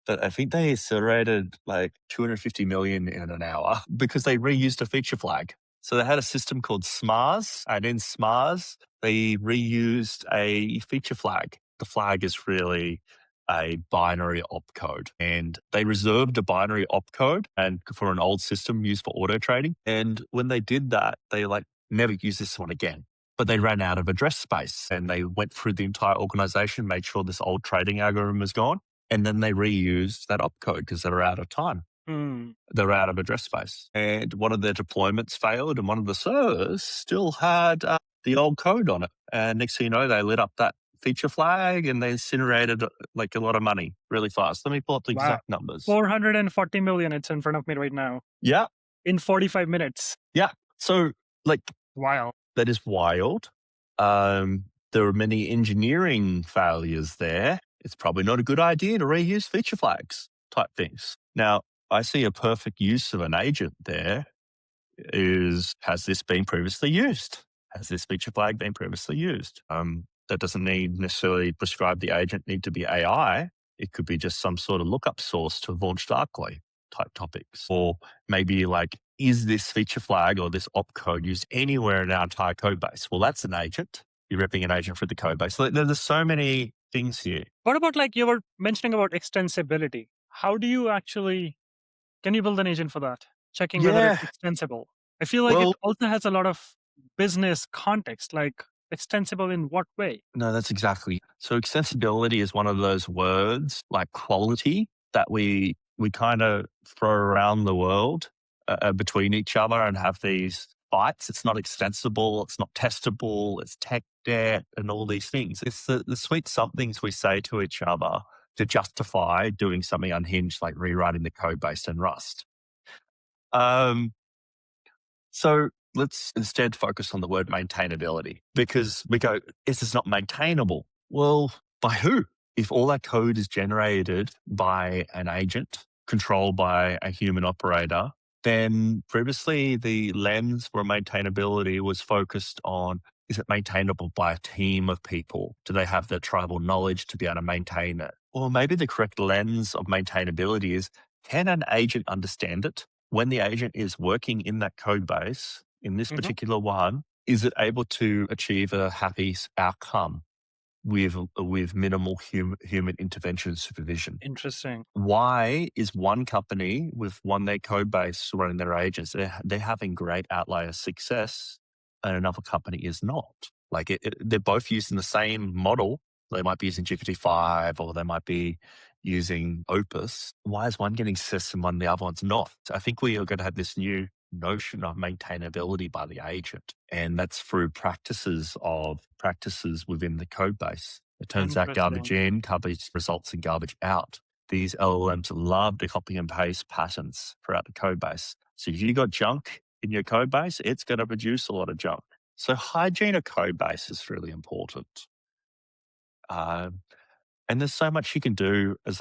But I think they accelerated like 250 million in an hour because they reused a feature flag. So they had a system called SMARS, and in SMARS, they reused a feature flag. The flag is really a binary opcode, and they reserved a binary opcode and for an old system used for auto trading. And when they did that, they like never use this one again. But they ran out of address space, and they went through the entire organization, made sure this old trading algorithm was gone, and then they reused that opcode because they were out of time. Hmm. They're out of address space. And one of their deployments failed, and one of the servers still had the old code on it. And next thing you know, they lit up that feature flag and they incinerated like a lot of money really fast. Let me pull up the Wow. exact numbers. 440 million. It's in front of me right now. Yeah. In 45 minutes. Yeah. So, like, Wow. that is wild. There are many engineering failures there. It's probably not a good idea to reuse feature flags type things. Now, I see a perfect use of an agent there has this been previously used? Has this feature flag been previously used? That doesn't need necessarily prescribe the agent need to be AI. It could be just some sort of lookup source to launch darkly type topics. Or maybe like, is this feature flag or this opcode used anywhere in our entire code base? Well, that's an agent. You're ripping an agent for the code base. So there's so many things here. What about like you were mentioning about extensibility? How do you actually, can you build an agent for that? Checking whether it's Yeah. extensible. I feel like it Well, also has a lot of business context, like extensible in what way? no, that's exactly. So extensibility is one of those words like quality that we kind of throw around the world between each other and have these fights. It's not extensible. It's not testable. It's tech debt and all these things. It's the sweet somethings we say to each other to justify doing something unhinged like rewriting the code base in Rust. Um, So let's instead focus on the word maintainability because we go, is this not maintainable? Well, by who? If all that code is generated by an agent controlled by a human operator, then previously the lens for maintainability was focused on, is it maintainable by a team of people? Do they have the tribal knowledge to be able to maintain it? Or maybe the correct lens of maintainability is, can an agent understand it? When the agent is working in that code base, in this Hmm. particular one, is it able to achieve a happy outcome? with minimal human intervention and supervision. Interesting. Why is one company with their code base running their agents, they're having great outlier success, and another company is not? Like they're both using the same model. They might be using GPT-5 or they might be using Opus. Why is one getting success and the other one's not? I think we are going to have this new notion of maintainability by the agent, and that's through practices within the code base. It turns out garbage Interesting. in, garbage results, and garbage out. These LLMs love to copy and paste patterns throughout the code base. So if you got junk in your code base, it's going to produce a lot of junk. So hygiene of code base is really important. And there's so much you can do as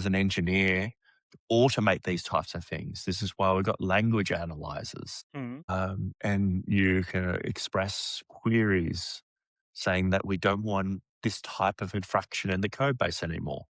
an engineer to automate these types of things. This is why we've got language analyzers, Hmm. and you can express queries saying that we don't want this type of infraction in the code base anymore,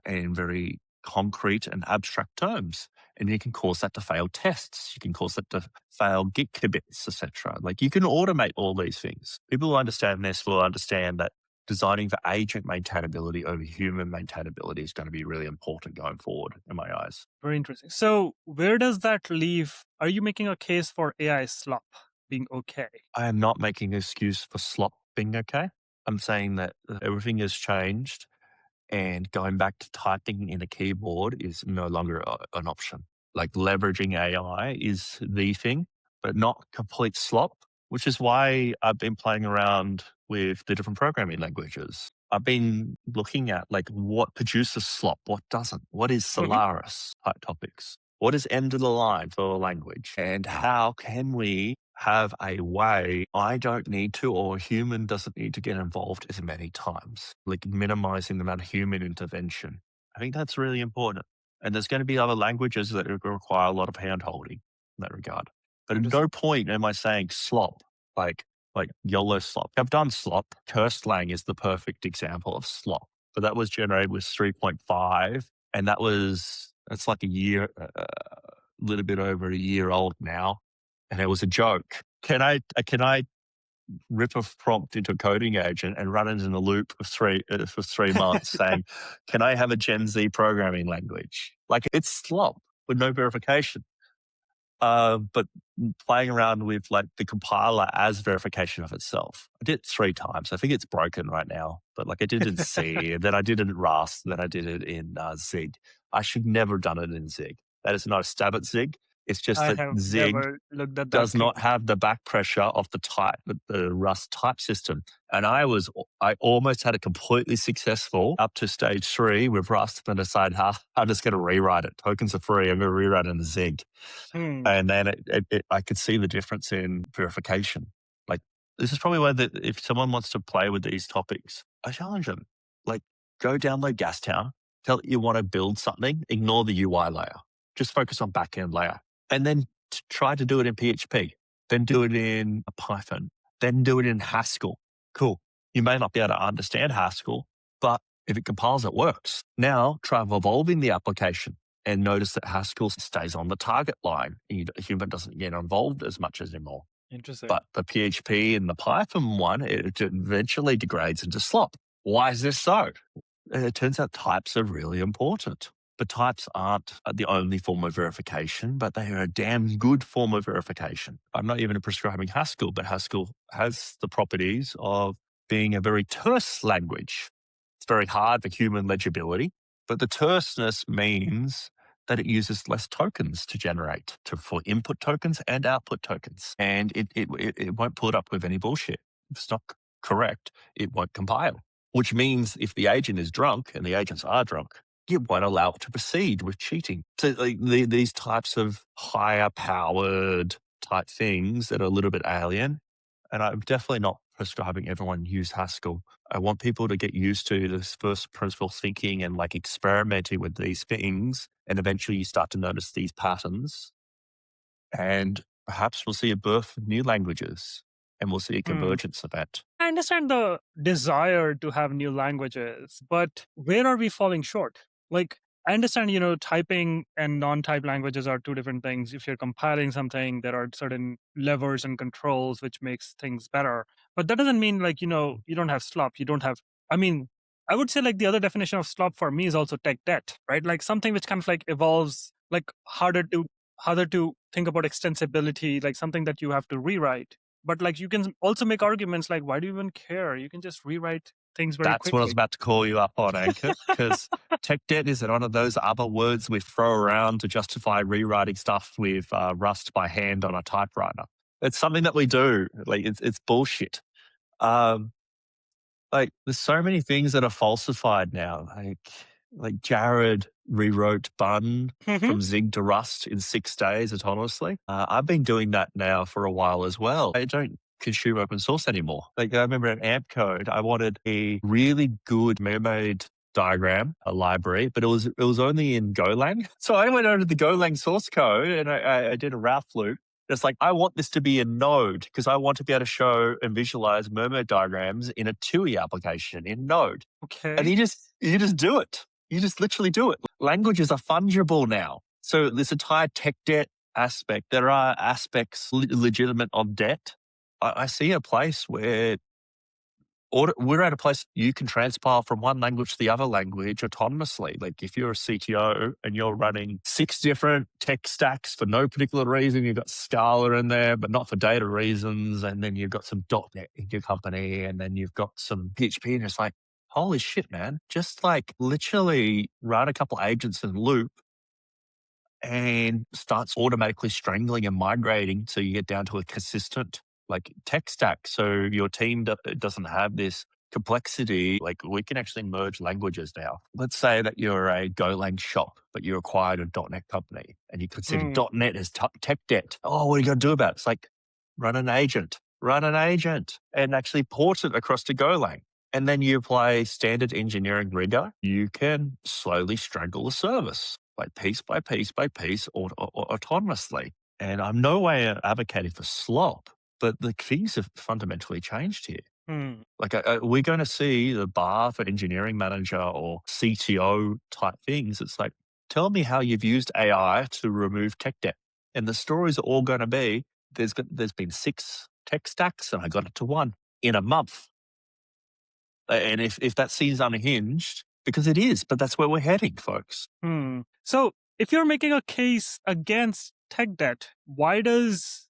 in very concrete and abstract terms. And you can cause that to fail tests. You can cause that to fail Git commits, etc. Like you can automate all these things. People who understand this will understand that designing for agent maintainability over human maintainability is going to be really important going forward, in my eyes. Very interesting. So where does that leave? Are you making a case for AI slop being okay? I am not making an excuse for slop being okay. I'm saying that everything has changed, and going back to typing in a keyboard is no longer an option. Like leveraging AI is the thing, but not complete slop, which is why I've been playing around with the different programming languages. I've been looking at like what produces slop, what doesn't, what is Hmm. Solaris type topics, what is end of the line for a language, and how can we have a way I don't need to or a human doesn't need to get involved as many times, like minimizing the amount of human intervention. I think that's really important. And there's going to be other languages that require a lot of hand holding in that regard. But at no Interesting. point am I saying slop, like YOLO slop. I've done slop. Kirstlang is the perfect example of slop. But that was generated with 3.5, and it's like a little bit over a year old now, and it was a joke. Can I rip a prompt into a coding agent and run it in a loop for 3 months saying, can I have a Gen Z programming language? Like it's slop with no verification. But playing around with like the compiler as verification of itself. I did it 3 times. I think it's broken right now, but like I did it in C, and then I did it in Rust, then I did it in Zig. I should never have done it in Zig. That is not a stab at Zig. It's just I that have Zig never looked at that does not closely. have the back pressure of the Rust type system. And I almost had it completely successful up to stage 3 with Rust, and decided, I'm just going to rewrite it. Tokens are free. I'm going to rewrite it in Zig. Hmm. And then I could see the difference in verification. Like this is probably where if someone wants to play with these topics, I challenge them. Like go download Gastown, tell it you want to build something, ignore the UI layer, just focus on backend layer, and then try to do it in PHP, then do it in Python, then do it in Haskell. Cool. You may not be able to understand Haskell, but if it compiles, it works. Now try evolving the application and notice that Haskell stays on the target line. A human doesn't get involved as much anymore. Interesting. But the PHP and the Python one, it eventually degrades into slop. Why is this so? It turns out types are really important. But types aren't the only form of verification, but they are a damn good form of verification. I'm not even prescribing Haskell, but Haskell has the properties of being a very terse language. It's very hard for human legibility, but the terseness means that it uses less tokens to generate for input tokens and output tokens. And it won't pull it up with any bullshit. If it's not correct, it won't compile, which means if the agent is drunk, and the agents are drunk, you won't allow it to proceed with cheating. So like, these types of higher powered type things that are a little bit alien, and I'm definitely not prescribing everyone use Haskell. I want people to get used to this first principle thinking and like experimenting with these things. And eventually you start to notice these patterns. And perhaps we'll see a birth of new languages, and we'll see a Hmm. convergence event. I understand the desire to have new languages, but where are we falling short? Like, I understand, typing and non-type languages are two different things. If you're compiling something, there are certain levers and controls which makes things better. But that doesn't mean like, you don't have slop. You don't have, I mean, I would say like the other definition of slop for me is also tech debt, right? Like something which kind of like evolves, like harder to think about extensibility, like something that you have to rewrite. But like you can also make arguments like, why do you even care? You can just rewrite things very That's what I was quickly. about to call you up on, Ankit, because tech debt is one of those other words we throw around to justify rewriting stuff with Rust by hand on a typewriter. It's something that we do. Like it's bullshit. Um, like there's so many things that are falsified now. Like Jared rewrote Bun Hmm. from Zig to Rust in 6 days autonomously. I've been doing that now for a while as well. I don't consume open source anymore. Like I remember at AMP Code, I wanted a really good mermaid diagram, a library, but it was only in Golang. So I went over to the Golang source code and I did a Ralph loop. It's like, I want this to be a Node because I want to be able to show and visualize mermaid diagrams in a TUI application in Node. And Okay. you just do it. You just literally do it. Languages are fungible now. So this entire tech debt aspect, there are aspects legitimate of debt. I see a place where we're at a place you can transpile from one language to the other language autonomously. Like if you're a CTO and you're running 6 different tech stacks for no particular reason, you've got Scala in there, but not for data reasons. And then you've got some .NET in your company, and then you've got some PHP, and it's like, holy shit, man. Just like literally run a couple agents in loop and starts automatically strangling and migrating so you get down to a consistent like tech stack. So your team doesn't have this complexity. Like we can actually merge languages now. Let's say that you're a Golang shop, but you acquired a .NET company and you consider Mm. .NET as tech debt. Oh, what are you going to do about it? It's like run an agent and actually port it across to Golang. And then you apply standard engineering rigor, you can slowly strangle the service, like piece by piece by piece, or autonomously. And I'm no way advocating for slop, but the things have fundamentally changed here. Mm. Like, we're going to see the bar for engineering manager or CTO type things. It's like, tell me how you've used AI to remove tech debt. And the stories are all going to be, there's been 6 tech stacks and I got it to 1 in a month. And if that seems unhinged, because it is, but that's where we're heading, folks. So, if you're making a case against tech debt, why does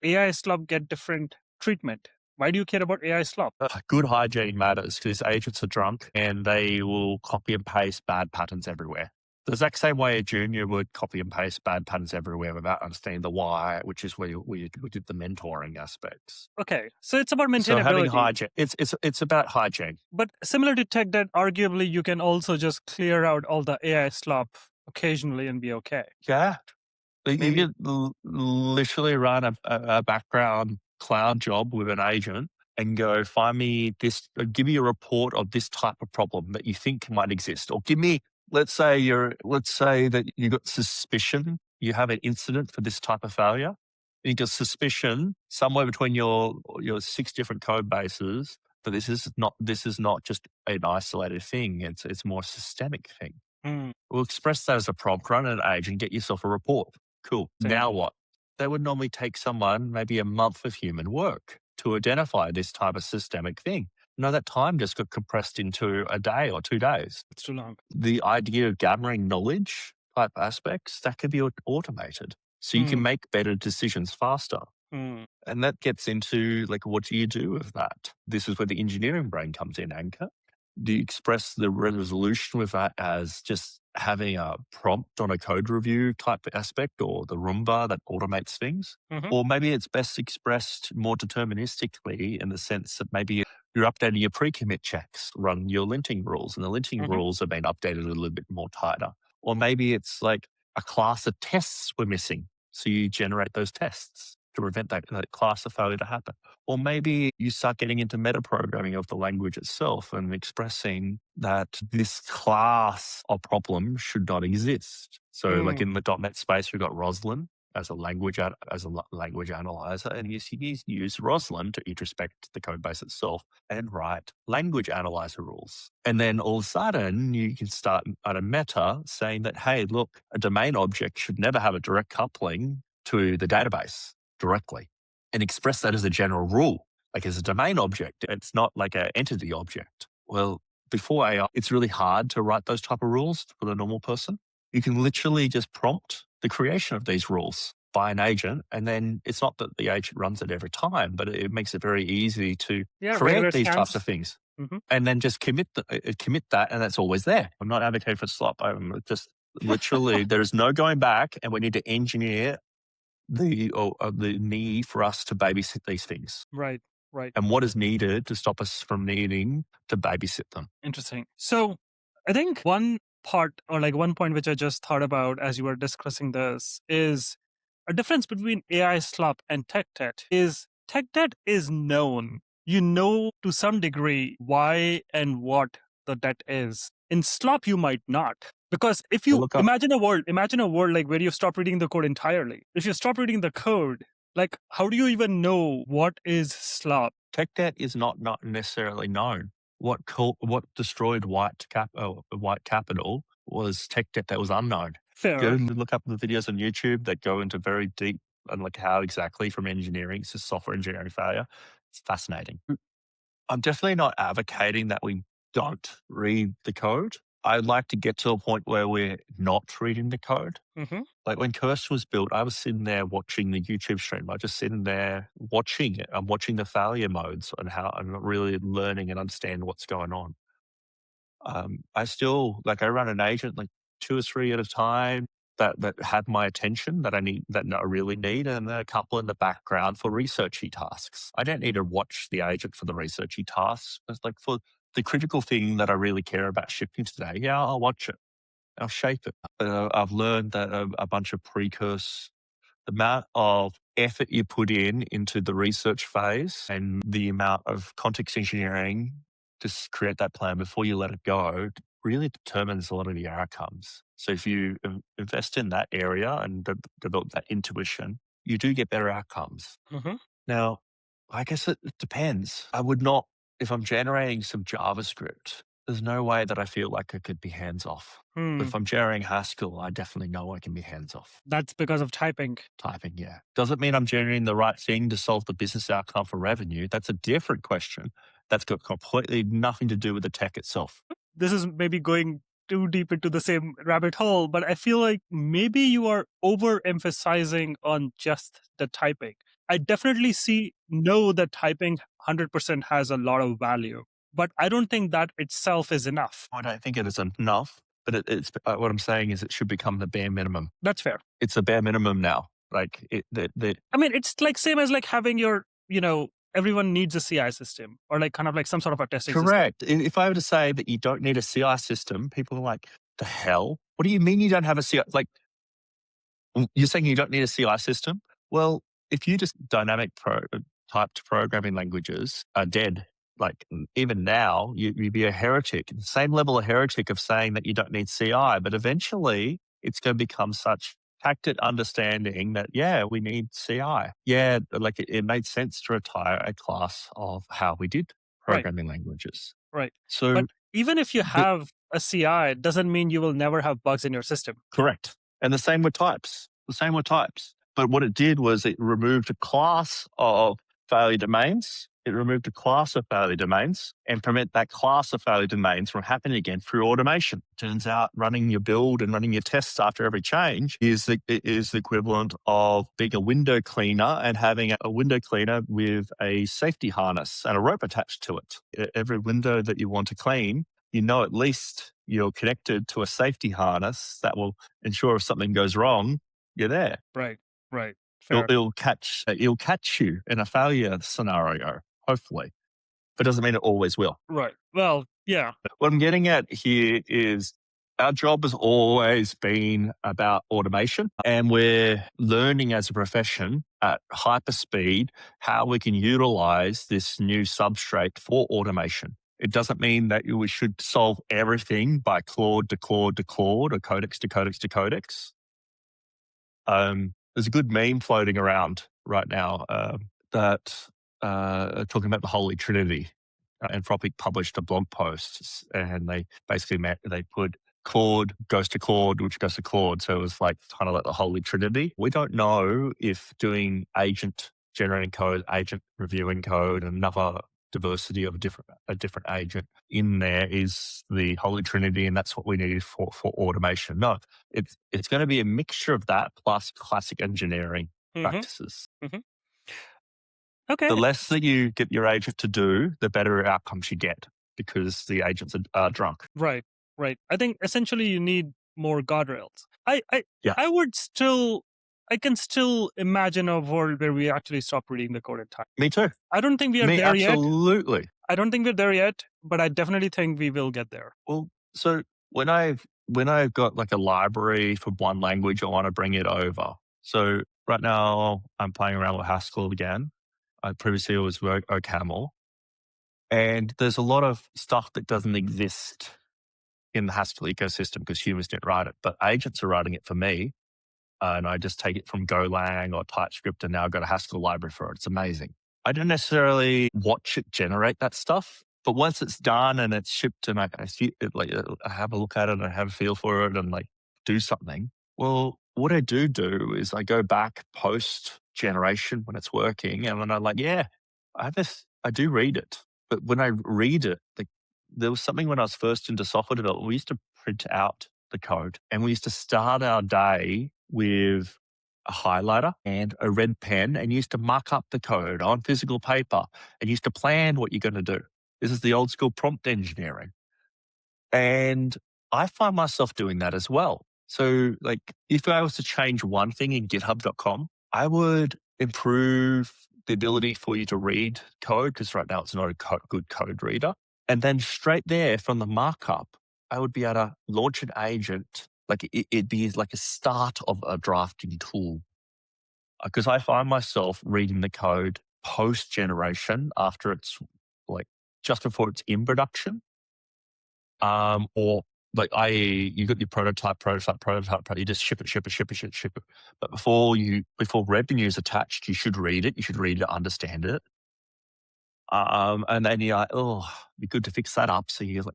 AI slop get different treatment? Why do you care about AI slop? Good hygiene matters because agents are drunk and they will copy and paste bad patterns everywhere. The exact same way a junior would copy and paste bad patterns everywhere without understanding the why, which is where we did the mentoring aspects. Okay, so it's about So having maintainability. hygiene, it's about hygiene. But similar to tech debt, arguably you can also just clear out all the AI slop occasionally and be okay. Yeah, you Maybe. could literally run a background cloud job with an agent and go find me this, give me a report of this type of problem that you think might exist, or give me, let's say that you got suspicion, you have an incident for this type of failure. You got suspicion somewhere between your 6 different code bases, but this is not just an isolated thing. It's more a systemic thing. Mm, We'll express that as a prompt, run an age, and get yourself a report. Cool. same. Now what? That would normally take someone maybe a month of human work to identify this type of systemic thing. No, that time just got compressed into a day or 2 days. It's too long. The idea of gathering knowledge type aspects, that could be automated. So you can Mm, make better decisions faster. mm, And that gets into like, what do you do with that? This is where the engineering brain comes in, Anchor. Do you express the resolution with that as just having a prompt on a code review type aspect, or the Roomba that automates things? mhm, Or maybe it's best expressed more deterministically in the sense that maybe you're updating your pre-commit checks, run your linting rules, and the linting mhm, rules have been updated a little bit more tighter. Or maybe it's like a class of tests were missing, so you generate those tests to prevent that class of failure to happen. Or maybe you start getting into metaprogramming of the language itself and expressing that this class of problem should not exist. So, like mm, in the .NET space, we've got Roslyn, as a language language analyzer, and you use Roslyn to introspect the code base itself and write language analyzer rules. And then all of a sudden, you can start at a meta saying that, hey, look, a domain object should never have a direct coupling to the database directly, and express that as a general rule, like as a domain object. It's not like an entity object. Well, before AI, it's really hard to write those type of rules for the normal person. You can literally just prompt the creation of these rules by an agent, and then it's not that the agent runs it every time, but it makes it very easy to create these types of things, and then just commit that, and that's always there. I'm not advocating for Slop. I'm just literally there's no going back, and we need to engineer the need for us to babysit these things. Right. And what is needed to stop us from needing to babysit them. Interesting. So I think one part, or like one point which I just thought about as you were discussing this, is a difference between AI Slop and tech debt is tech debt is known. You know to some degree why and what the debt is. In Slop, you might not. Because if you imagine a world like where you stop reading the code entirely. If you stop reading the code, like how do you even know what is Slop? Tech debt is not necessarily known. What destroyed white capital was tech debt that was unknown. Fair. Go and look up the videos on YouTube that go into very deep and like how exactly from engineering to software engineering failure. It's fascinating. I'm definitely not advocating that we don't read the code. I'd like to get to a point where we're not reading the code. Like when Curse was built, I was sitting there watching the YouTube stream. I was just sitting there watching it. I'm watching the failure modes and how I'm really learning and understand what's going on. I run an agent like 2 or 3 at a time that have my attention that I really need, and then a couple in the background for researchy tasks. I don't need to watch the agent for the researchy tasks. It's like for the critical thing that I really care about shipping today, yeah, I'll watch it. I'll shape it. I've learned that a bunch of the amount of effort you put into the research phase and the amount of context engineering to create that plan before you let it go really determines a lot of the outcomes. So if you invest in that area and develop that intuition, you do get better outcomes. Now, I guess it depends. I would not, if I'm generating some JavaScript, there's no way that I feel like I could be hands-off. If I'm generating Haskell, I definitely know I can be hands-off. That's because of typing. Typing, yeah. Doesn't mean I'm generating the right thing to solve the business outcome for revenue. That's a different question. That's got completely nothing to do with the tech itself. This is maybe going too deep into the same rabbit hole, but I feel like maybe you are overemphasizing on just the typing. I definitely know that typing 100% has a lot of value, but I don't think that itself is enough. I don't think it is enough, but it's what I'm saying is it should become the bare minimum. That's fair. It's the bare minimum now. Like it's like same as like having your, everyone needs a CI system or like kind of like some sort of a testing correct. system. If I were to say that you don't need a CI system, people are like, the hell? What do you mean you don't have a CI? Like, you're saying you don't need a CI system? Well, if you just dynamic typed programming languages are dead, like even now, you'd be a heretic. The same level of heretic of saying that you don't need CI, but eventually it's going to become such tacit understanding that, yeah, we need CI. Yeah, like it made sense to retire a class of how we did programming languages. Right. So, but even if you have a CI, it doesn't mean you will never have bugs in your system. Correct. And the same with types. But what it did was it removed a class of failure domains. It removed a class of failure domains and prevent that class of failure domains from happening again through automation. Turns out running your build and running your tests after every change is the equivalent of being a window cleaner and having a window cleaner with a safety harness and a rope attached to it. Every window that you want to clean, at least you're connected to a safety harness that will ensure if something goes wrong, you're there. Right. It'll catch you in a failure scenario, hopefully. But doesn't mean it always will. Right. Well, yeah. What I'm getting at here is our job has always been about automation, and we're learning as a profession at hyper speed how we can utilize this new substrate for automation. It doesn't mean that we should solve everything by Claude to Claude to Claude or codex to codex to codex. There's a good meme floating around right now that talking about the Holy Trinity. Anthropic published a blog post, and they basically they put Claude goes to Claude, which goes to Claude. So it was like kind of like the Holy Trinity. We don't know if doing agent generating code, agent reviewing code, and another diversity of a different agent in there is the Holy Trinity, and that's what we need for automation. No, it's going to be a mixture of that plus classic engineering practices. Mm-hmm. Okay. The less that you get your agent to do, the better outcomes you get because the agents are drunk. Right. I think essentially you need more guardrails. Yeah. I can still imagine a world where we actually stop reading the code in time. Me too. I don't think we are there yet. Absolutely. I don't think we're there yet, but I definitely think we will get there. Well, so when I've got like a library for one language, I want to bring it over. So right now I'm playing around with Haskell again. Previously it was OCaml. And there's a lot of stuff that doesn't exist in the Haskell ecosystem because humans didn't write it, but agents are writing it for me. And I just take it from Golang or TypeScript, and now I've got a Haskell library for it. It's amazing. I don't necessarily watch it generate that stuff, but once it's done and it's shipped and I see it, like I have a look at it and I have a feel for it and like do something. Well, what I do is I go back post generation when it's working, and then I'm like, yeah, I do read it. But when I read it, there was something when I was first into software development, we used to print out the code and we used to start our day with a highlighter and a red pen and used to mark up the code on physical paper and used to plan what you're going to do. This is the old school prompt engineering. And I find myself doing that as well. So like if I was to change one thing in github.com, I would improve the ability for you to read code because right now it's not a good code reader. And then straight there from the markup, I would be able to launch an agent. Like it'd be like a start of a drafting tool. Because I find myself reading the code post generation after it's like just before it's in production. Or like you got your prototype, you just ship it. But before revenue is attached, you should read it. You should read it, understand it. And then you're like, oh, it'd be good to fix that up. So you're like,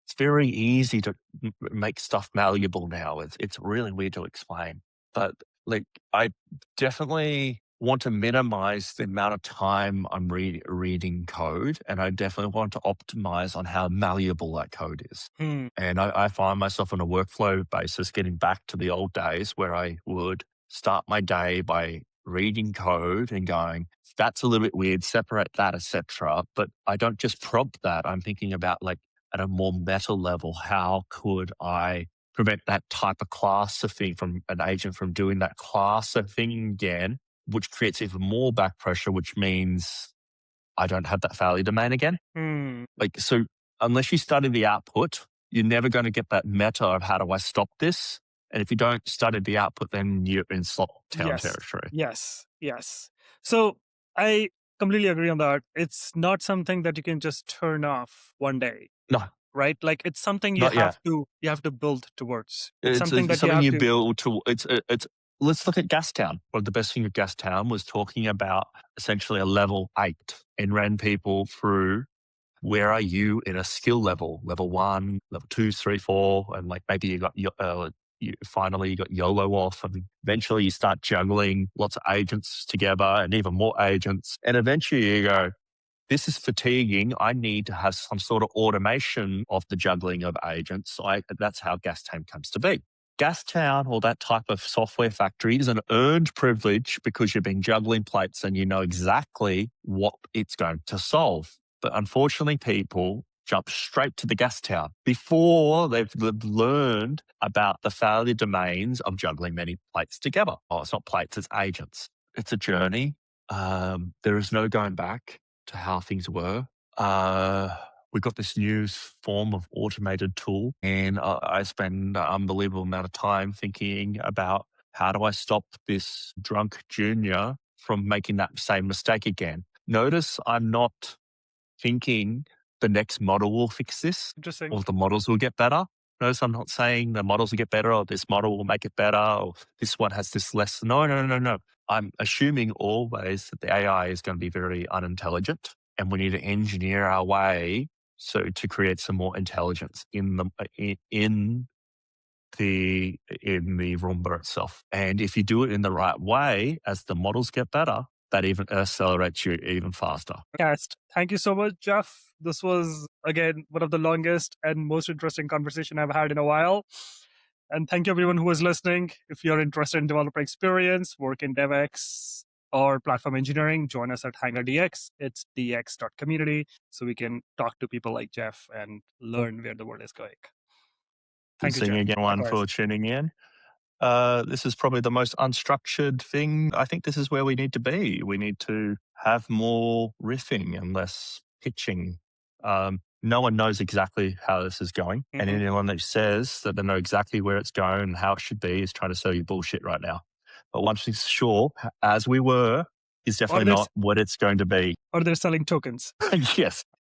it's very easy to make stuff malleable now. It's really weird to explain, but like I definitely want to minimize the amount of time I'm reading code, and I definitely want to optimize on how malleable that code is. And I find myself on a workflow basis getting back to the old days where I would start my day by reading code and going, that's a little bit weird, separate that, etc. But I don't just prompt that. I'm thinking about like at a more meta level, how could I prevent that type of class of thing from an agent from doing that class of thing again, which creates even more back pressure, which means I don't have that failure domain again. Like, so unless you study the output, you're never going to get that meta of how do I stop this? And if you don't study the output, then you're in slop town territory. Yes. So I completely agree on that. It's not something that you can just turn off one day. No. Right? Like it's something you have to build towards. It's something you build to. Let's look at Gastown. One of the best things of Gastown was talking about essentially a level 8 and ran people through where are you in a skill level 1, level 2, 3, 4, and like maybe you got finally you got YOLO off, and eventually you start juggling lots of agents together and even more agents, and eventually you go, this is fatiguing. I need to have some sort of automation of the juggling of agents. So that's how Gastown comes to be. Gastown, or that type of software factory, is an earned privilege because you've been juggling plates and you know exactly what it's going to solve. But unfortunately, people jump straight to the Gastown before they've learned about the failure domains of juggling many plates together. Oh, it's not plates, it's agents. It's a journey. There is no going back to how things were. We got this new form of automated tool, and I spend an unbelievable amount of time thinking about how do I stop this drunk junior from making that same mistake again. Notice I'm not thinking the next model will fix this Interesting. or the models will get better. Notice I'm not saying the models will get better or this model will make it better or this one has this less. No, no, no, no. I'm assuming always that the AI is going to be very unintelligent and we need to engineer our way to create some more intelligence in the Roomba itself. And if you do it in the right way, as the models get better, that even accelerates you even faster. Thank you so much, Jeff. This was, again, one of the longest and most interesting conversation I've had in a while. And thank you everyone who was listening. If you're interested in developer experience, work in DevX or platform engineering, join us at HangarDX. It's dx.community, so we can talk to people like Jeff and learn where the world is going. Thank you, Thanks Jeff. again for tuning in. This is probably the most unstructured thing. I think this is where we need to be. We need to have more riffing and less pitching. No one knows exactly how this is going. Mm-hmm. And anyone that says that they know exactly where it's going and how it should be is trying to sell you bullshit right now. But one thing's sure, as we were, is definitely not what it's going to be. Or they're selling tokens. Yes.